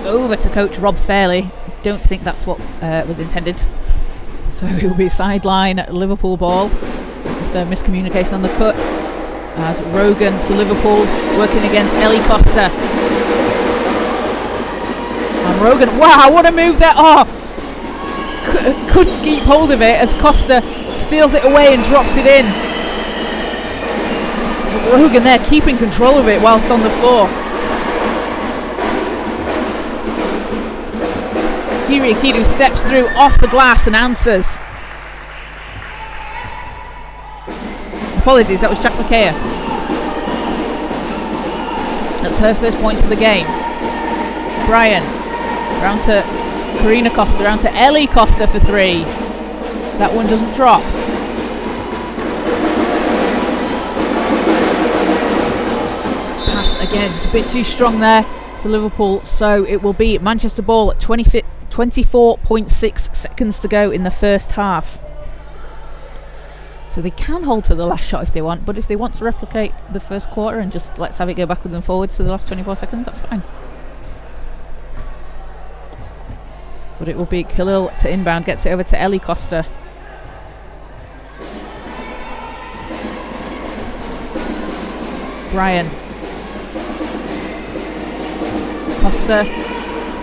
[SPEAKER 1] Over to coach Rob Fairley. Don't think that's what was intended. So it will be sideline Liverpool ball. Just a miscommunication on the cut. As Rogan for Liverpool working against Ellie Costa. And Rogan, wow, what a move there. Oh, couldn't keep hold of it as Costa steals it away and drops it in. Rogan there keeping control of it whilst on the floor. Kiri Akidu steps through off the glass and answers. Apologies, that was Jack McKay. That's her first points of the game. Brian, round to Karina Costa, round to Ellie Costa for 3. That one doesn't drop. Pass again, just a bit too strong there for Liverpool, so it will be Manchester ball at 24.6 seconds to go in the first half. So they can hold for the last shot if they want, but if they want to replicate the first quarter and just let's have it go backwards and forwards for the last 24 seconds, that's fine. But it will be Khalil to inbound, gets it over to Ellie Costa. Brian. Costa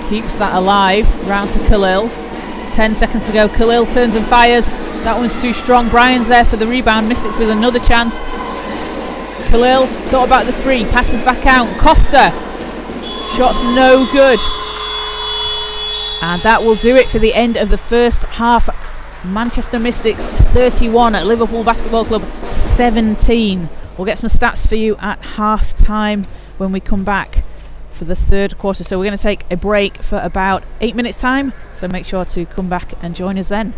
[SPEAKER 1] keeps that alive, round to Khalil. 10 seconds to go, Khalil turns and fires. That one's too strong. Brian's there for the rebound. Mystics with another chance. Khalil thought about the 3, passes back out. Costa, shot's no good. And that will do it for the end of the first half. Manchester Mystics 31 at Liverpool Basketball Club 17. We'll get some stats for you at half time when we come back for the third quarter. So we're going to take a break for about 8 minutes time. So make sure to come back and join us then.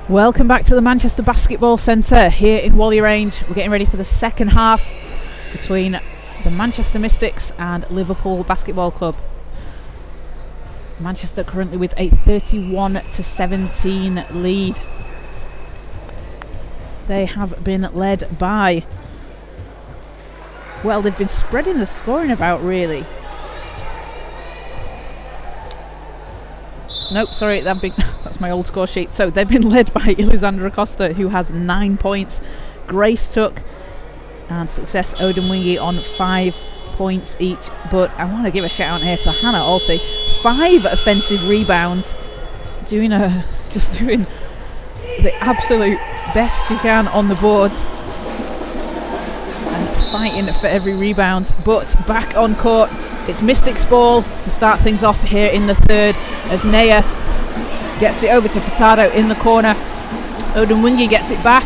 [SPEAKER 1] Welcome back to the Manchester Basketball Centre here in Whalley Range. We're getting ready for the second half between the Manchester Mystics and Liverpool Basketball Club. Manchester currently with a 31-17 lead. They have been led by, well, they've been spreading the scoring about, really. Nope, sorry, that's my old score sheet. So they've been led by Elisandra Acosta, who has 9 points. Grace Tuck and Success Odemwingie on 5 points each. But I want to give a shout out here to Hannah Alty. 5 offensive rebounds, doing the absolute best she can on the boards and fighting for every rebound. But back on court, it's Mystics ball to start things off here in the third, as Naya gets it over to Furtado in the corner. Odemwingie gets it back.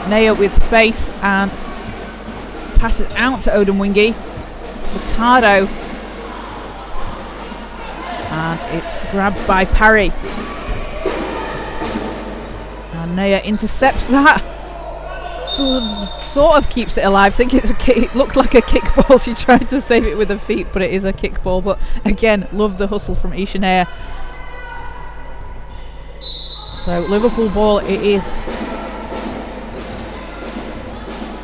[SPEAKER 1] Naya with space and passes out to Odemwingie. Furtado, and it's grabbed by Parry. And Naya intercepts that. Sort of keeps it alive. I think it looked like a kickball. She tried to save it with her feet, but it is a kickball. But again, love the hustle from Isha Naya. So Liverpool ball it is.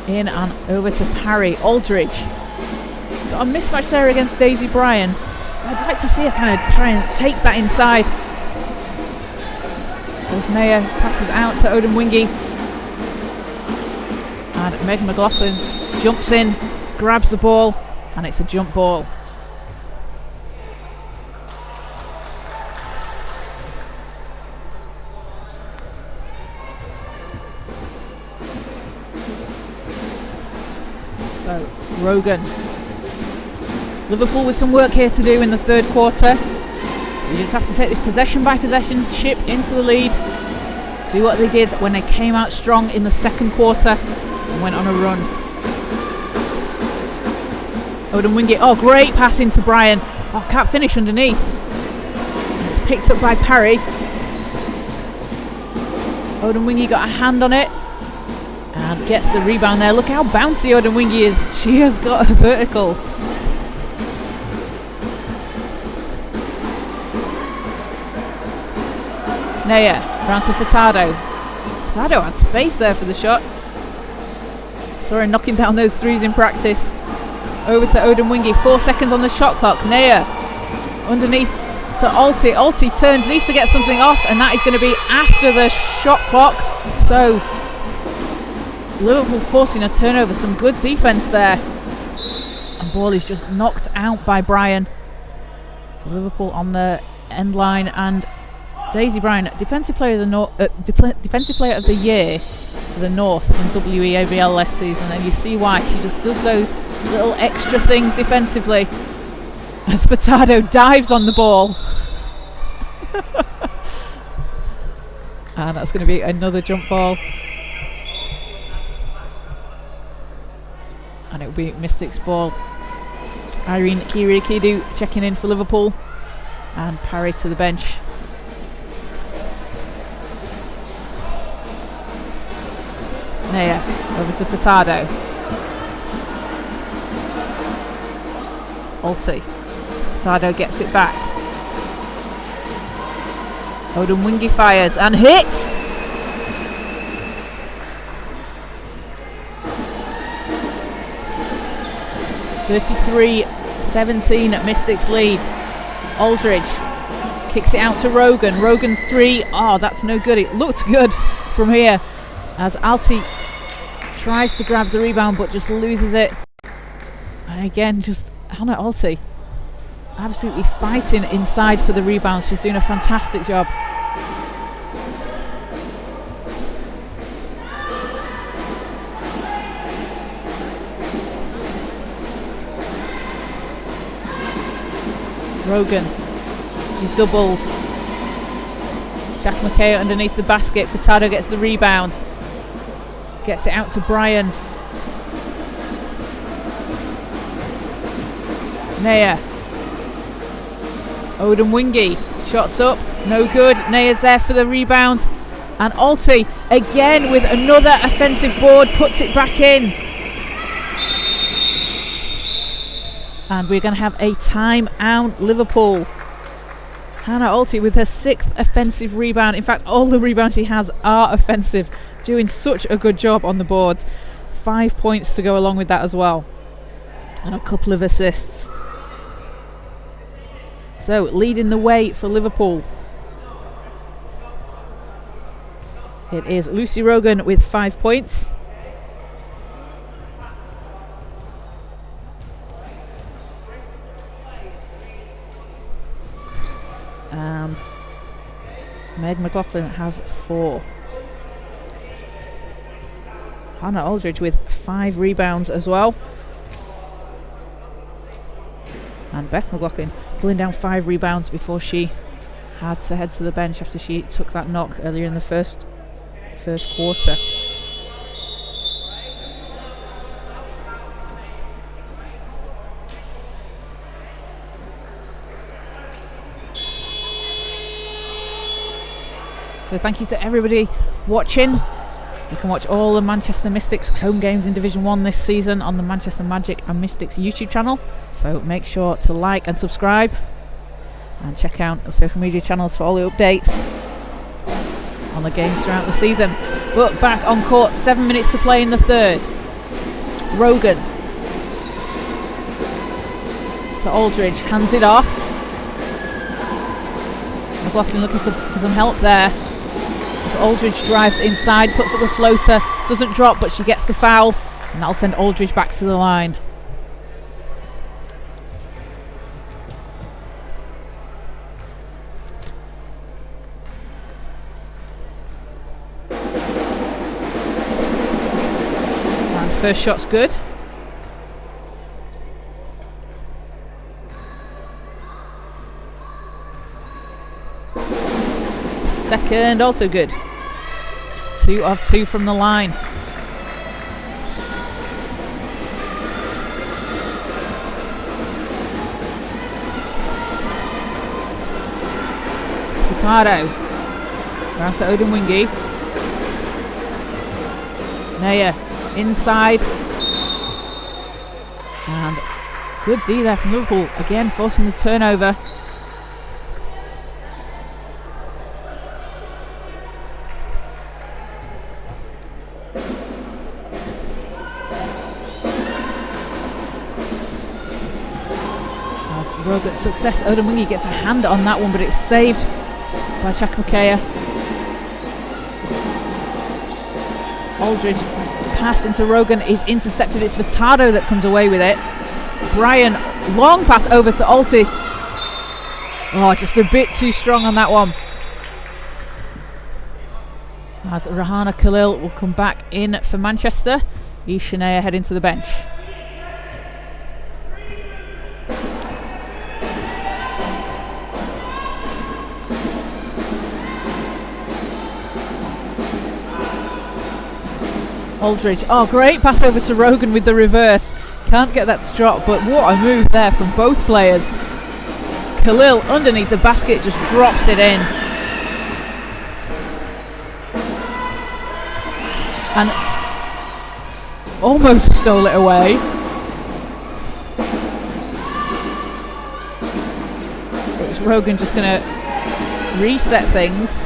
[SPEAKER 1] In and over to Parry. Aldridge got a mismatch there against Daisy Bryan. I'd like to see her kind of try and take that inside. As Naya passes out to Odemwingie. And Meg McLaughlin jumps in, grabs the ball, and it's a jump ball. So, Rogan. Liverpool with some work here to do in the third quarter. You just have to take this possession by possession chip into the lead. Do what they did when they came out strong in the second quarter and went on a run. Odemwingie, oh, great pass into Bryan. Oh, can't finish underneath. And it's picked up by Parry. Odemwingie got a hand on it and gets the rebound there. Look how bouncy Odemwingie is. She has got a vertical. Naya, round to Furtado. Furtado had space there for the shot. Saw her knocking down those threes in practice. Over to Odemwingie, 4 seconds on the shot clock. Naya, underneath to Alty. Alty turns, needs to get something off, and that is going to be after the shot clock. So, Liverpool forcing a turnover. Some good defence there. And ball is just knocked out by Bryan. So Liverpool on the end line, and Daisy Bryan, defensive player of the year for the North in WEABL last season, and you see why. She just does those little extra things defensively as Furtado dives on the ball. And that's going to be another jump ball, and it will be Mystics ball. Irene Kiriakidu checking in for Liverpool, and Parry to the bench. Naya over to Furtado. Alty. Furtado gets it back. Odemwingie fires and hits. (33-17) Mystics lead. Aldridge kicks it out to Rogan. Rogan's three. Oh, that's no good. It looked good from here as Alty tries to grab the rebound but just loses it. And again, just Hannah Alty absolutely fighting inside for the rebounds. She's doing a fantastic job. Rogan, she's doubled. Jack McKay underneath the basket. Furtado gets the rebound. Gets it out to Bryan. Naya. Odemwingie. Shots up. No good. Naya's there for the rebound. And Alti again with another offensive board, puts it back in. And we're going to have a timeout, Liverpool. Hannah Alti with her 6th offensive rebound. In fact, all the rebounds she has are offensive. Doing such a good job on the boards. 5 points to go along with that as well. And a couple of assists. So leading the way for Liverpool. It is Lucy Rogan with 5 points. And Meg McLaughlin has 4. Hannah Aldridge with 5 rebounds as well. And Beth McLaughlin pulling down 5 rebounds before she had to head to the bench after she took that knock earlier in the first quarter. So thank you to everybody watching. You can watch all the Manchester Mystics home games in Division 1 this season on the Manchester Magic and Mystics YouTube channel. So make sure to like and subscribe and check out the social media channels for all the updates on the games throughout the season. We're back on court, 7 minutes to play in the third. Rogan. So Aldridge hands it off. McLaughlin looking for some help there. Aldridge drives inside, puts up a floater, doesn't drop, but she gets the foul, and that'll send Aldridge back to the line. And first shot's good. Second also good. 2 of 2 from the line. Furtado. Round to Odin Wingy. Naya inside. And good D there from Liverpool. Again forcing the turnover. Rogan success. Odin Wingy gets a hand on that one, but it's saved by Chakmakaya. Aldridge pass into Rogan is intercepted. It's Furtado that comes away with it. Brian, long pass over to Alti. Oh, just a bit too strong on that one. As Rahana Khalil will come back in for Manchester. Ishanea heading to the bench. Aldridge, oh great pass over to Rogan with the reverse. Can't get that to drop, but what a move there from both players. Khalil underneath the basket just drops it in. And almost stole it away. It's Rogan just going to reset things.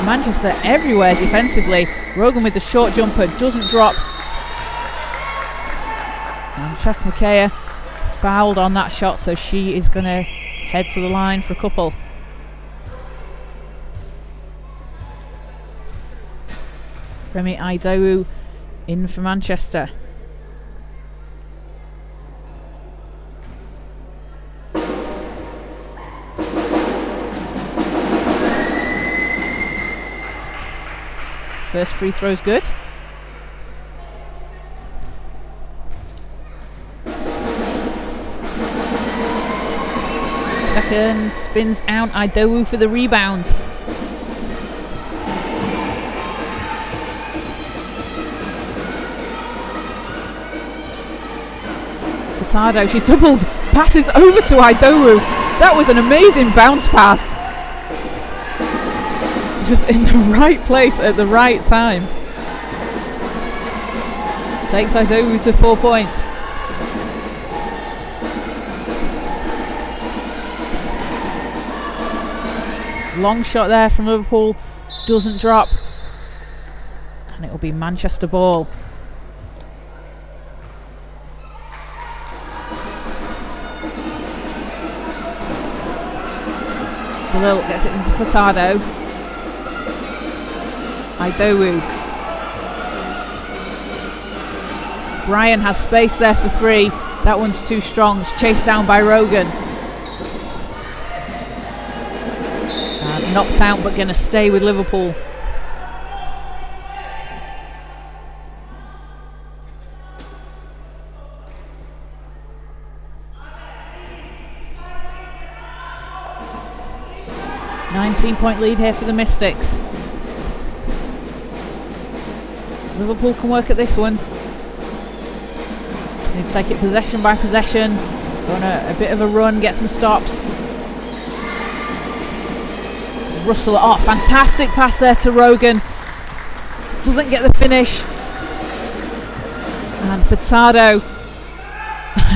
[SPEAKER 1] Manchester everywhere defensively. Rogan with the short jumper doesn't drop. And Chakmakaya fouled on that shot, so she is going to head to the line for a couple. Remy Idowu in for Manchester. First free throw's good. Second spins out. Idowu for the rebound. Furtado, she doubled, passes over to Idowu. That was an amazing bounce pass. Just in the right place at the right time. Takes us over to 4 points. Long shot there from Liverpool. Doesn't drop. And it will be Manchester ball. Khalil gets it into Furtado. Idowu. Brian has space there for 3. That one's too strong. It's chased down by Rogan. And knocked out, but going to stay with Liverpool. .9 lead here for the Mystics. Liverpool can work at this one. Need to take it possession by possession. Go on a bit of a run, get some stops. Russell, fantastic pass there to Rogan. Doesn't get the finish. And Furtado,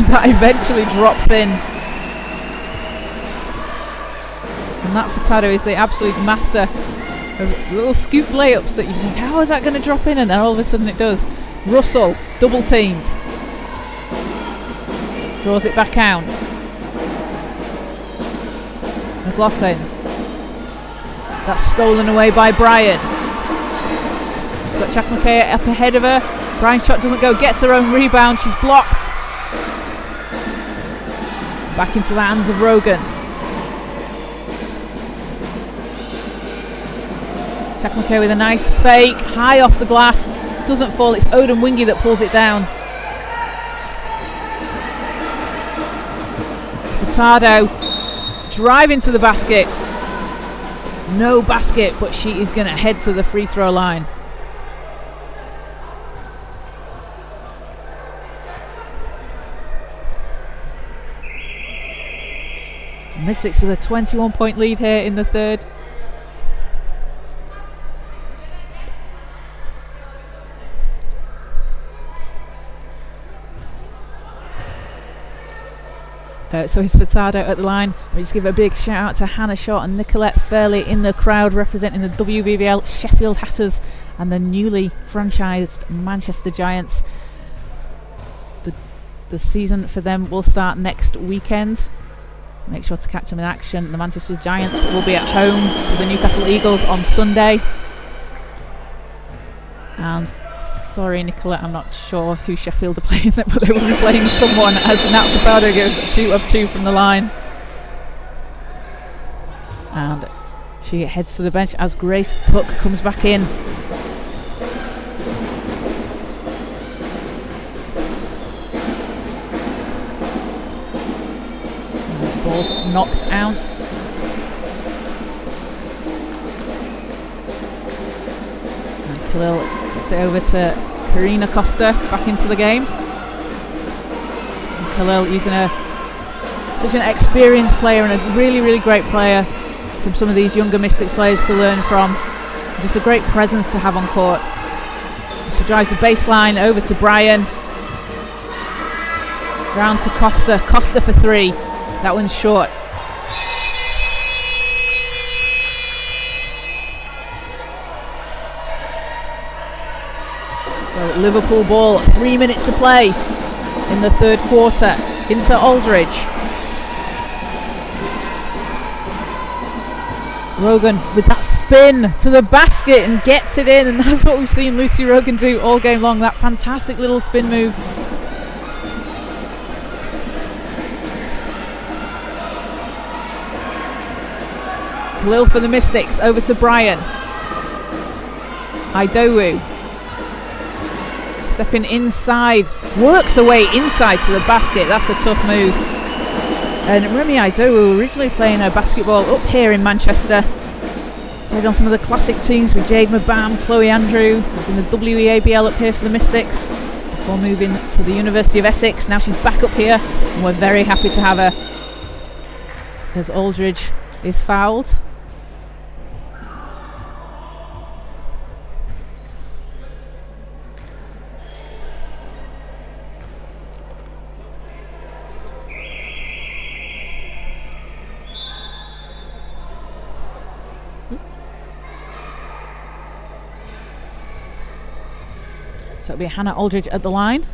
[SPEAKER 1] that eventually drops in. And that Furtado is the absolute master of little scoop layups that you think, how is that going to drop in? And then all of a sudden it does. Russell, double teamed. Draws it back out. McLaughlin. That's stolen away by Brian. She's got Jack McKay up ahead of her. Brian's shot doesn't go, gets her own rebound. She's blocked. Back into the hands of Rogan. Jack McKay with a nice fake. High off the glass. Doesn't fall. It's Odin Wingy that pulls it down. Furtado driving to the basket. No basket, but she is going to head to the free throw line. Mystics with a 21 lead here in the third. So he's Furtado at the line. We just give a big shout out to Hannah Shaw and Nicolette Fairley in the crowd representing the WBBL Sheffield Hatters and the newly franchised Manchester Giants. The season for them will start next weekend. Make sure to catch them in action. The Manchester Giants will be at home to the Newcastle Eagles on Sunday. And sorry, Nicolette, I'm not sure who Sheffield are playing, but they will be playing someone as Nat Furtado goes 2 of 2 from the line. And she heads to the bench as Grace Tuck comes back in. And the ball's knocked out. And Khalil gets it over to Karina Costa back into the game. And Khalil using such an experienced player and a really, really great player from some of these younger Mystics players to learn from. Just a great presence to have on court. She drives the baseline over to Brian. Round to Costa. Costa for 3. That one's short. So Liverpool ball, 3 minutes to play in the third quarter. Into Aldridge. Rogan with that spin to the basket and gets it in, and that's what we've seen Lucy Rogan do all game long, that fantastic little spin move. Khalil for the Mystics, over to Brian. Idowu. Stepping inside, works away inside to the basket. That's a tough move. And Remy Idowu, originally playing her basketball up here in Manchester. Played on some of the classic teams with Jade Mabam, Chloe Andrew. Was in the WEABL up here for the Mystics before moving to the University of Essex. Now she's back up here and we're very happy to have her. as Aldridge is fouled. So it'll be Hannah Aldridge at the line.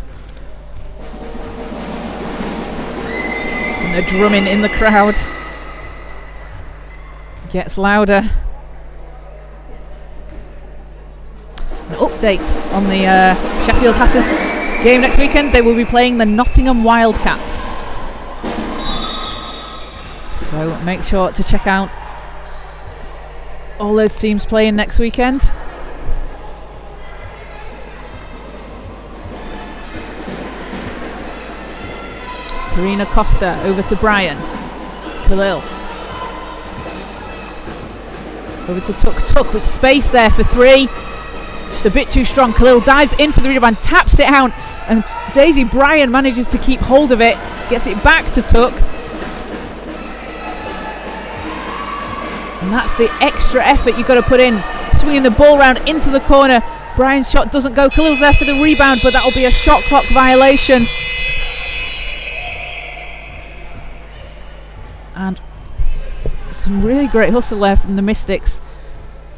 [SPEAKER 1] And the drumming in the crowd gets louder. An update on the Sheffield Hatters game next weekend. They will be playing the Nottingham Wildcats. So make sure to check out all those teams playing next weekend. Karina Costa over to Brian. Khalil. Over to Tuk with space there for three. Just a bit too strong. Khalil dives in for the rebound, taps it out, and Daisy Bryan manages to keep hold of it, gets it back to Tuk. And that's the extra effort you've got to put in. Swinging the ball round into the corner. Bryan's shot doesn't go. Khalil's there for the rebound, but that'll be a shot clock violation. And some really great hustle there from the Mystics,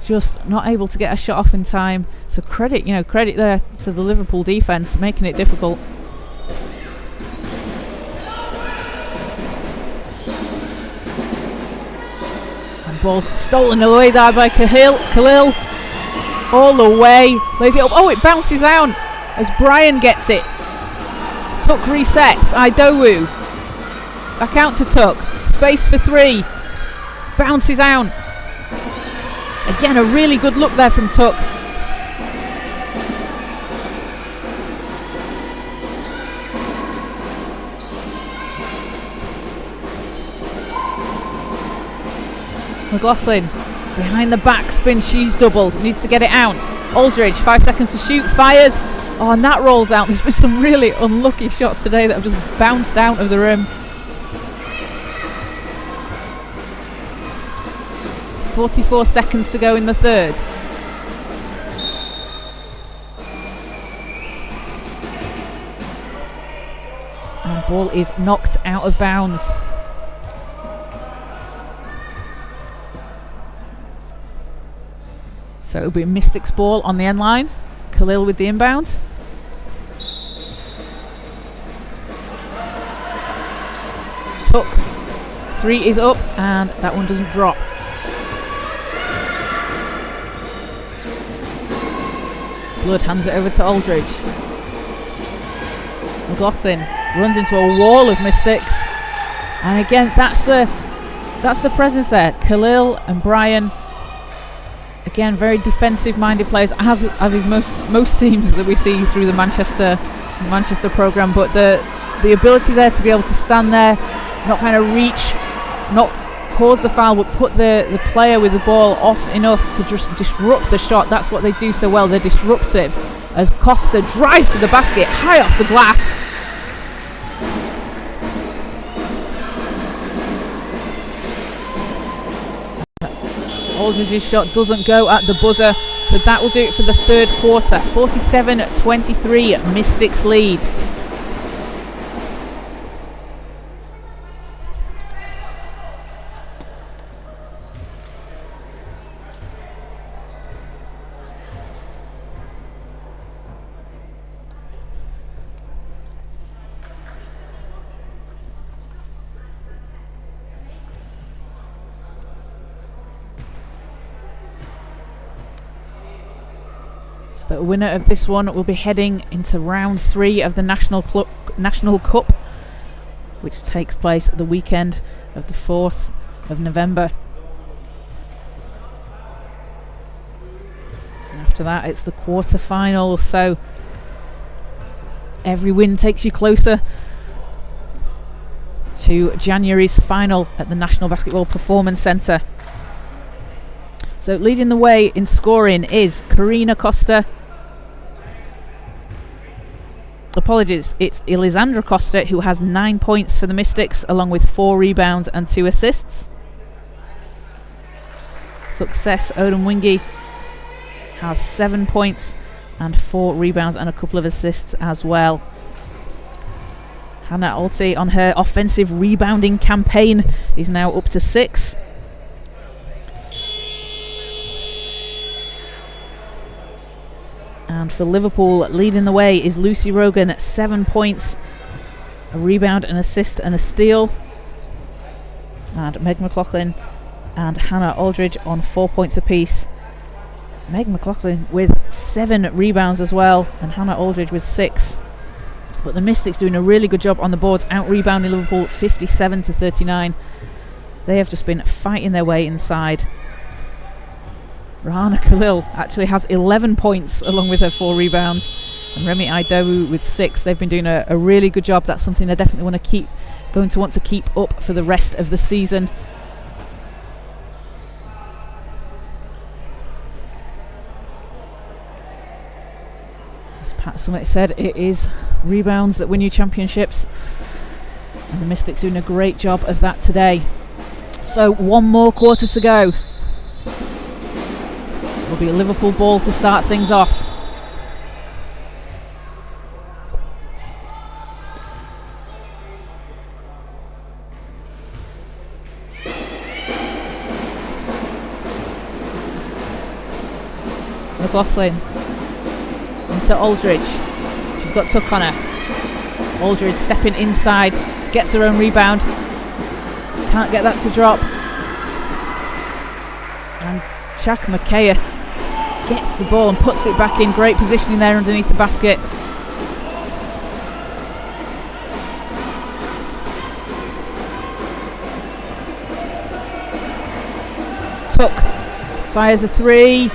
[SPEAKER 1] just not able to get a shot off in time. So credit there to the Liverpool defence, making it difficult. And ball's stolen away there by Khalil all the way, lays it up. Oh, it bounces out as Bryan gets it. Tuk resets. Idowu back out to Tuk. Space for three. Bounces out. Again, a really good look there from Tuk. McLaughlin behind the back spin. She's doubled. Needs to get it out. Aldridge, 5 seconds to shoot. Fires. Oh, and that rolls out. There's been some really unlucky shots today that have just bounced out of the rim. 44 seconds to go in the third. And ball is knocked out of bounds. So it'll be Mystics ball on the end line. Khalil with the inbound. Tuk. Three is up and that one doesn't drop. Blood hands it over to Aldridge. McLaughlin runs into a wall of Mystics, and again that's the presence there. Khalil and Bryan, again very defensive minded players, as is most teams that we see through the Manchester programme. But the ability there to be able to stand there, not kind of reach, not cause the foul, but put the player with the ball off enough to just disrupt the shot. That's what they do so well. They're disruptive. As Costa drives to the basket, high off the glass. Aldridge's shot doesn't go at the buzzer, so that will do it for the third quarter. 47-23, Mystics lead. The winner of this one will be heading into round 3 of the National Cup, which takes place the weekend of the 4th of November. And after that it's the quarter-finals, so every win takes you closer to January's final at the National Basketball Performance Centre. So leading the way in scoring is Karina Costa. Apologies, it's Elisandra Costa who has 9 points for the Mystics, along with 4 rebounds and 2 assists. Success Odemwingie has 7 points and 4 rebounds and a couple of assists as well. Hannah Alti on her offensive rebounding campaign is now up to 6. And for Liverpool, leading the way is Lucy Rogan at 7 points, a rebound, an assist and a steal. And Meg McLaughlin and Hannah Aldridge on 4 points apiece. Meg McLaughlin with 7 rebounds as well, and Hannah Aldridge with 6. But the Mystics doing a really good job on the board, out-rebounding Liverpool 57-39. They have just been fighting their way inside. Rahana Khalil actually has 11 points along with her 4 rebounds, and Remi Aidowu with 6. They've been doing a really good job. That's something they definitely want to keep up for the rest of the season. As Pat Summit said, it is rebounds that win you championships, and the Mystics doing a great job of that today. So 1 more quarter to go. Will be a Liverpool ball to start things off. McLaughlin into Aldridge. She's got Tuck on her. Aldridge stepping inside, gets her own rebound. Can't get that to drop. And Jack McKay gets the ball and puts it back in. Great positioning there underneath the basket. Tuck fires a 3.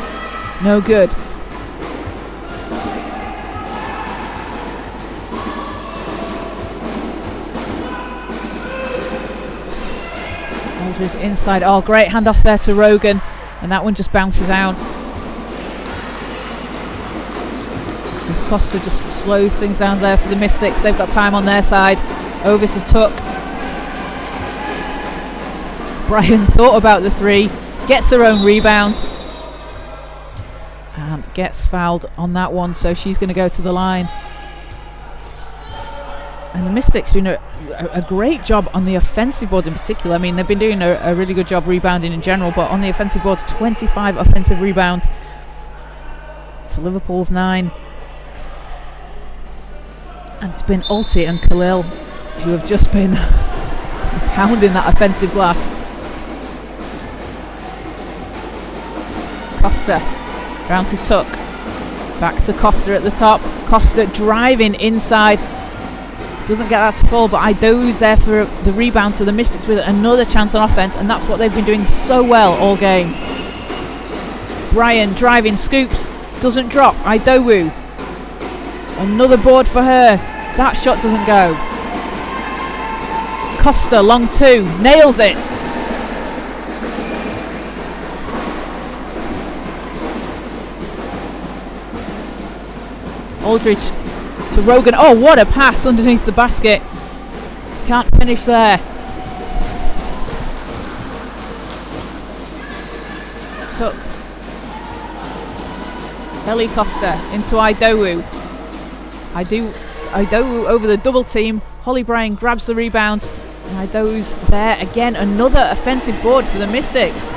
[SPEAKER 1] No good. Aldridge inside. Oh, great handoff there to Rogan, and that one just bounces out. Miss Costa just slows things down there for the Mystics. They've got time on their side. Over to Tuck. Bryan thought about the 3, gets her own rebound, and gets fouled on that one, so she's going to go to the line. And the Mystics doing a great job on the offensive boards in particular. I mean, they've been doing a really good job rebounding in general, but on the offensive boards, 25 offensive rebounds to Liverpool's 9. And it's been Alti and Khalil who have just been pounding that offensive glass. Costa round to Tuck, back to Costa at the top. Costa driving inside, doesn't get that to fall, but Aidowu's there for the rebound, so the Mystics with another chance on offense, and that's what they've been doing so well all game. Bryan driving, scoops, doesn't drop. Aidowu, another board for her. That shot doesn't go. Costa long 2, nails it. Aldridge to Rogan. Oh, what a pass underneath the basket. Can't finish there. Tuck. Ellie Costa into Aidowu. Aidowu over the double team. Holly Bryan grabs the rebound, and Aidowu's there again. Another offensive board for the Mystics.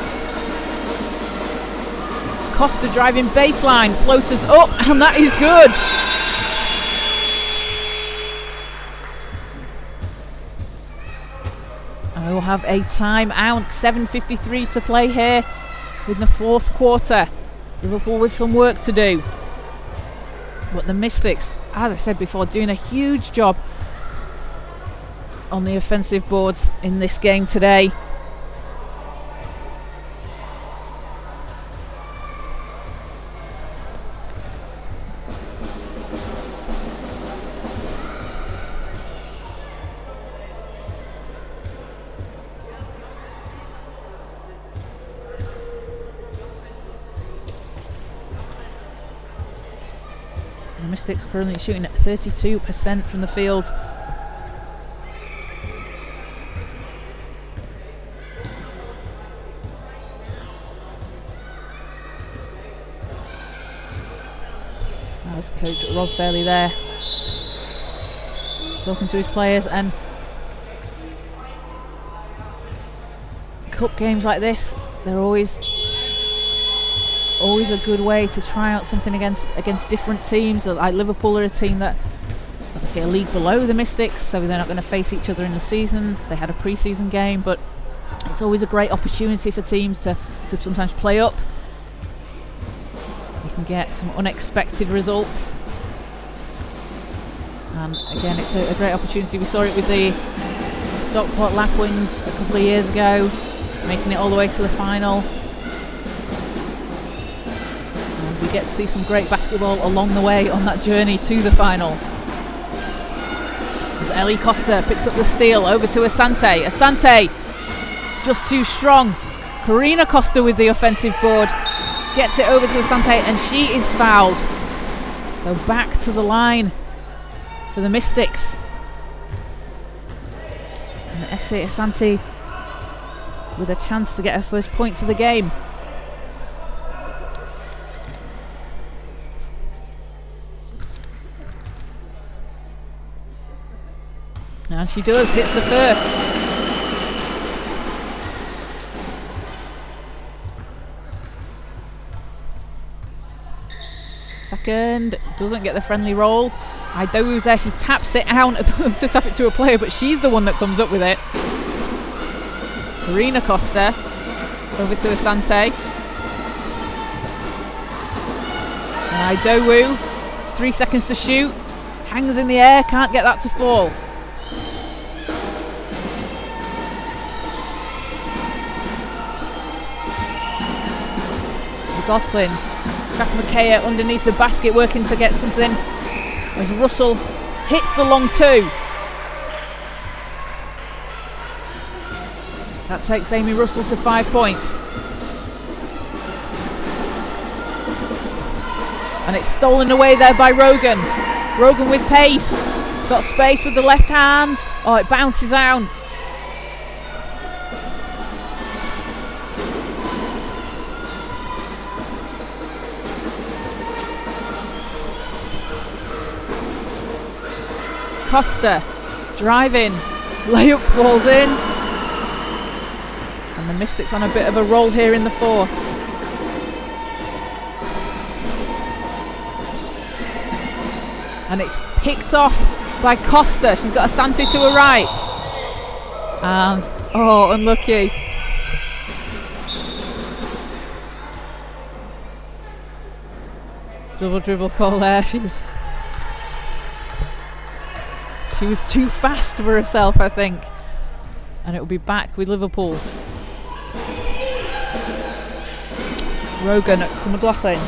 [SPEAKER 1] Costa driving baseline, floaters up, and that is good. And we will have a timeout. 7:53 to play here in the 4th quarter. Liverpool with some work to do, but the Mystics, as I said before, doing a huge job on the offensive boards in this game today. Mystics currently shooting at 32% from the field. As coach Rob Fairley there talking to his players, and cup games like this, they're always a good way to try out something against different teams. Like Liverpool are a team that obviously a league below the Mystics, so they're not going to face each other in the season. They had a pre-season game, but it's always a great opportunity for teams to sometimes play up. You can get some unexpected results, and again it's a great opportunity. We saw it with the Stockport Lapwings a couple of years ago, making it all the way to the final. And we get to see some great basketball along the way on that journey to the final. As Ellie Costa picks up the steal, over to Asante. Asante just too strong. Karina Costa with the offensive board, gets it over to Asante, and she is fouled. So back to the line for the Mystics. And Essie Asante with a chance to get her first points of the game. And she does, hits the first. Second, doesn't get the friendly roll. Idowu's there, she taps it out to tap it to a player, but she's the one that comes up with it. Karina Costa over to Asante. And Idowu, 3 seconds to shoot, hangs in the air, can't get that to fall. McLaughlin, Jack McKay underneath the basket, working to get something as Russell hits the long two. That takes Amy Russell to 5 points. And it's stolen away there by Rogan. Rogan with pace, got space with the left hand. Oh, it bounces out. Costa driving, layup falls in, and the Mystics on a bit of a roll here in the fourth. And it's picked off by Costa. She's got Asante to her right, and oh, unlucky. Double dribble call there. She was too fast for herself, I think. And it will be back with Liverpool. Rogan to McLaughlin.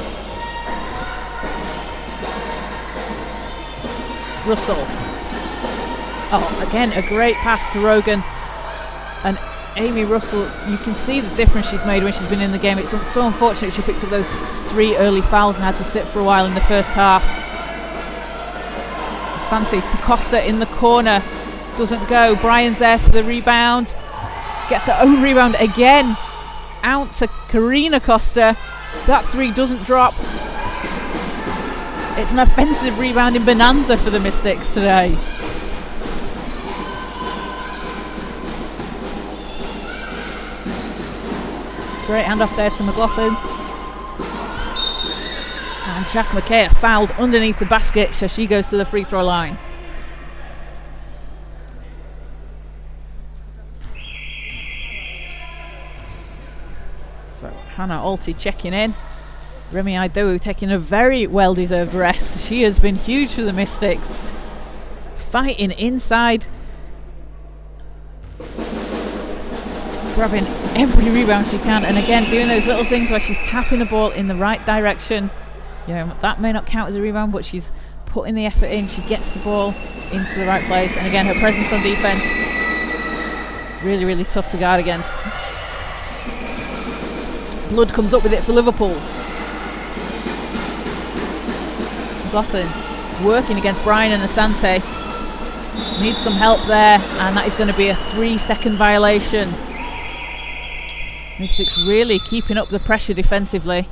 [SPEAKER 1] Russell. Oh, again, a great pass to Rogan. And Amy Russell, you can see the difference she's made when she's been in the game. It's so unfortunate she picked up those 3 early fouls and had to sit for a while in the first half. Asante to Costa in the corner, doesn't go. Brian's there for the rebound, gets her own rebound again, out to Karina Costa. That 3 doesn't drop. It's an offensive rebounding bonanza for the Mystics today. Great handoff there to McLaughlin. And Jack McKay fouled underneath the basket, so she goes to the free throw line. So Hannah Alty checking in. Remy Idowu taking a very well-deserved rest. She has been huge for the Mystics. Fighting inside. Grabbing every rebound she can, and again doing those little things where she's tapping the ball in the right direction. You know, that may not count as a rebound, but she's putting the effort in. She gets the ball into the right place, and again her presence on defense really, really tough to guard against. Blood comes up with it for Liverpool. McLaughlin working against Brian and Asante. Needs some help there, and that is going to be a 3-second violation. Mystics really keeping up the pressure defensively.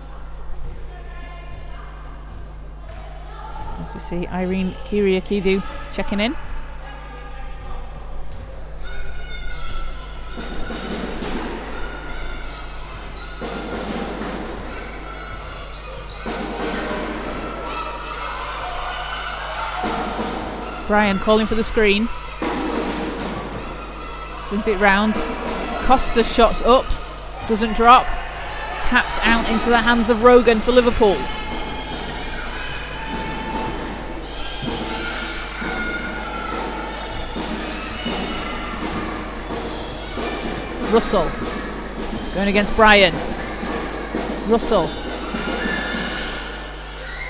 [SPEAKER 1] As we see Irene Kiriakidu checking in. Brian calling for the screen. Swings it round. Costa shots up. Doesn't drop. Tapped out into the hands of Rogan for Liverpool. Russell going against Brian. Russell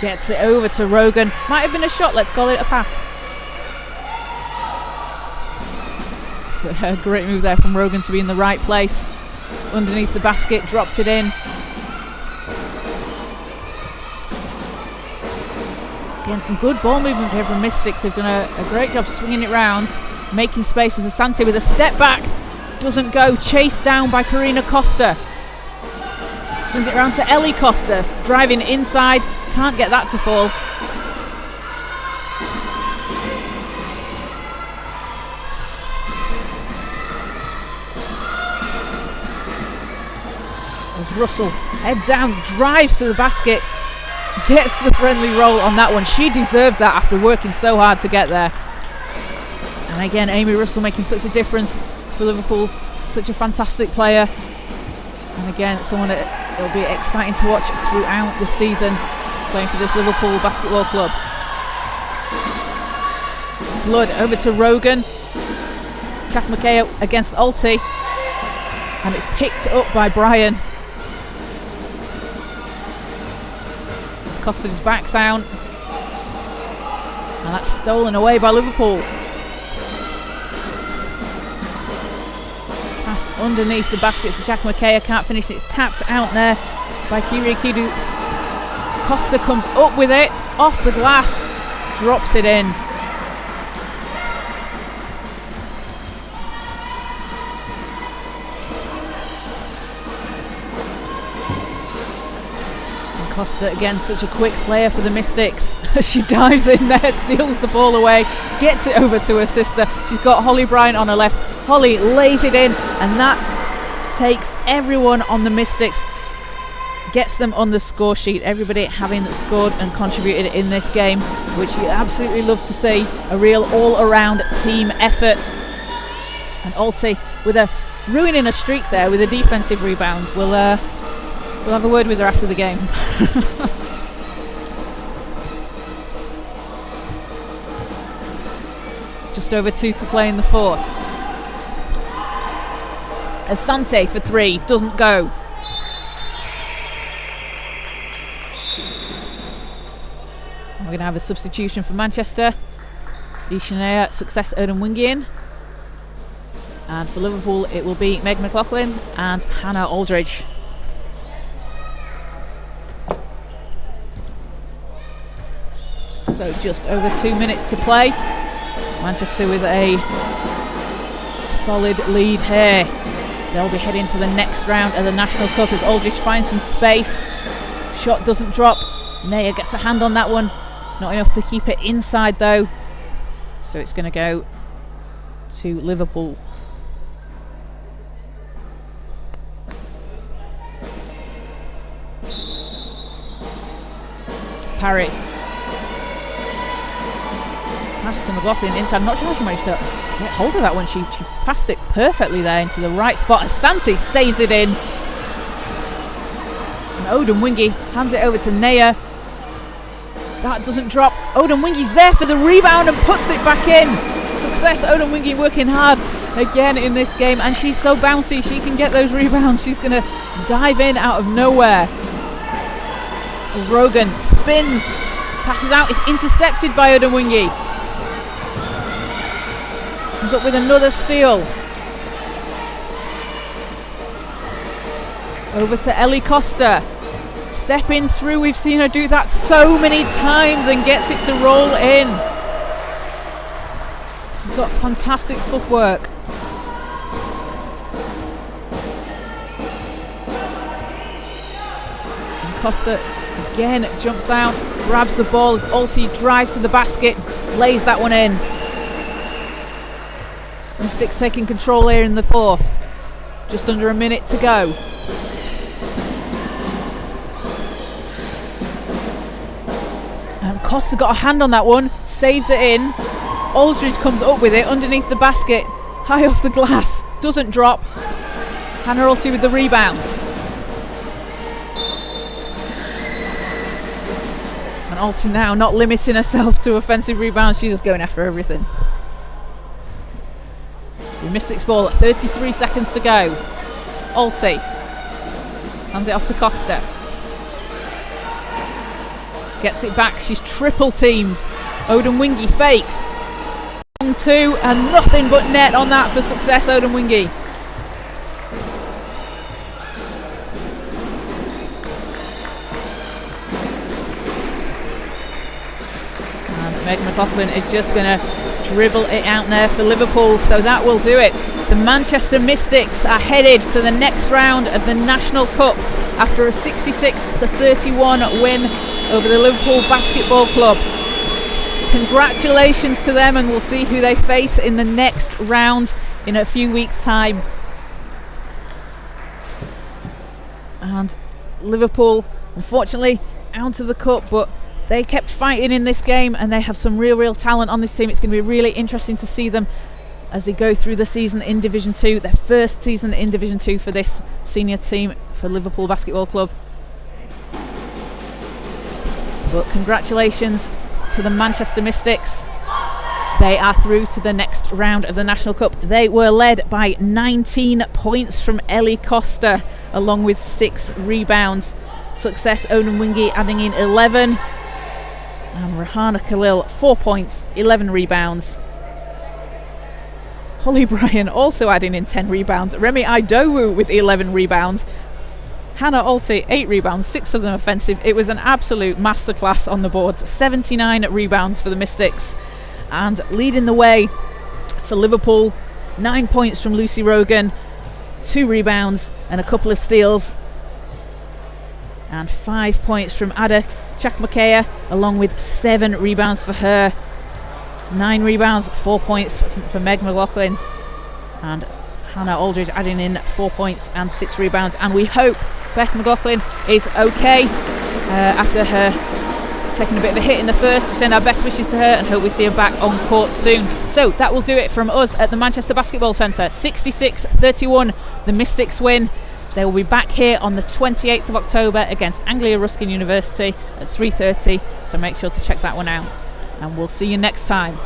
[SPEAKER 1] gets it over to Rogan. Might have been a shot, let's call it a pass. A great move there from Rogan to be in the right place. Underneath the basket, drops it in. Again, some good ball movement here from Mystics. They've done a great job swinging it round, making space as Asante with a step back. Doesn't go, chased down by Karina Costa. Swings it round to Ellie Costa, driving inside, can't get that to fall. As Russell, head down, drives to the basket, gets the friendly roll on that one. She deserved that after working so hard to get there. And again, Amy Russell making such a difference for Liverpool, such a fantastic player, and again someone that it'll be exciting to watch throughout the season, playing for this Liverpool Basketball Club. Blood over to Rogan. Jack McKay against Alti, and it's picked up by Brian. As Costa just backs out, and that's stolen away by Liverpool. Pass underneath the basket to Jack McKay. Can't finish it. It's tapped out there by Kiriakidu. Costa comes up with it, off the glass, drops it in. And Costa, again, such a quick player for the Mystics. She dives in there, steals the ball away, gets it over to her sister. She's got Holly Bryant on her left. Holly lays it in, and that takes everyone on the Mystics, gets them on the score sheet. Everybody having scored and contributed in this game, which you absolutely love to see. A real all-around team effort. And Alti with ruining a streak there with a defensive rebound. We'll have a word with her after the game. Just over 2 to play in the fourth. Asante for 3, doesn't go. And we're going to have a substitution for Manchester. Ishanea Success Odemwingian. And for Liverpool it will be Meg McLaughlin and Hannah Aldridge. So just over 2 minutes to play. Manchester with a solid lead here. They'll be heading to the next round of the National Cup as Aldridge finds some space. Shot doesn't drop. Naya gets a hand on that one. Not enough to keep it inside though. So it's going to go to Liverpool. Parry. Pass to McLaughlin inside. I'm not sure how she managed to get hold of that one. She passed it perfectly there into the right spot. Asante saves it in. And Odemwingie hands it over to Naya. That doesn't drop. Odemwingie's there for the rebound and puts it back in. Success. Odemwingie working hard again in this game, and she's so bouncy. She can get those rebounds. She's going to dive in out of nowhere. As Rogan spins, passes out. It's intercepted by Odemwingie. Comes up with another steal. Over to Ellie Costa. stepping through. We've seen her do that so many times and gets it to roll in. She's got fantastic footwork. And Costa again jumps out, grabs the ball as Alti drives to the basket, lays that one in. Mystics taking control here in the fourth. Just under a minute to go. And Costa got a hand on that one, saves it in. Aldridge comes up with it underneath the basket, high off the glass, doesn't drop. Hannah Alti with the rebound. And Alti now not limiting herself to offensive rebounds, she's just going after everything. The Mystics ball at 33 seconds to go. Alti hands it off to Costa. Gets it back, she's triple teamed. Odemwingie fakes. Long two and nothing but net on that for success, Odemwingie. And Meg McLaughlin is just going to dribble it out there for Liverpool, so that will do it. The Manchester Mystics are headed to the next round of the National Cup after a 66-31 win over the Liverpool Basketball Club. Congratulations to them, and we'll see who they face in the next round in a few weeks' time. And Liverpool, unfortunately, out of the cup, but they kept fighting in this game, and they have some real talent on this team. It's going to be really interesting to see them as they go through the season in Division 2, their first season in Division 2 for this senior team for Liverpool Basketball Club. But congratulations to the Manchester Mystics. They are through to the next round of the National Cup. They were led by 19 points from Ellie Costa, along with 6 rebounds. Success Odemwingie adding in 11. And Rahana Khalil, 4 points, 11 rebounds. Holly Bryan also adding in 10 rebounds. Remi Idowu with 11 rebounds. Hannah Alti, 8 rebounds, 6 of them offensive. It was an absolute masterclass on the boards. 79 rebounds for the Mystics. And leading the way for Liverpool, 9 points from Lucy Rogan, 2 rebounds and a couple of steals. And 5 points from Ada Chakmakaya, along with 7 rebounds for her. 9 rebounds, 4 points for Meg McLaughlin. And Hannah Aldridge adding in 4 points and 6 rebounds. And we hope Beth McLaughlin is okay after her taking a bit of a hit in the first. We send our best wishes to her and hope we see her back on court soon. So that will do it from us at the Manchester Basketball Centre. 66-31, the Mystics win. They will be back here on the 28th of October against Anglia Ruskin University at 3:30. So make sure to check that one out. And we'll see you next time.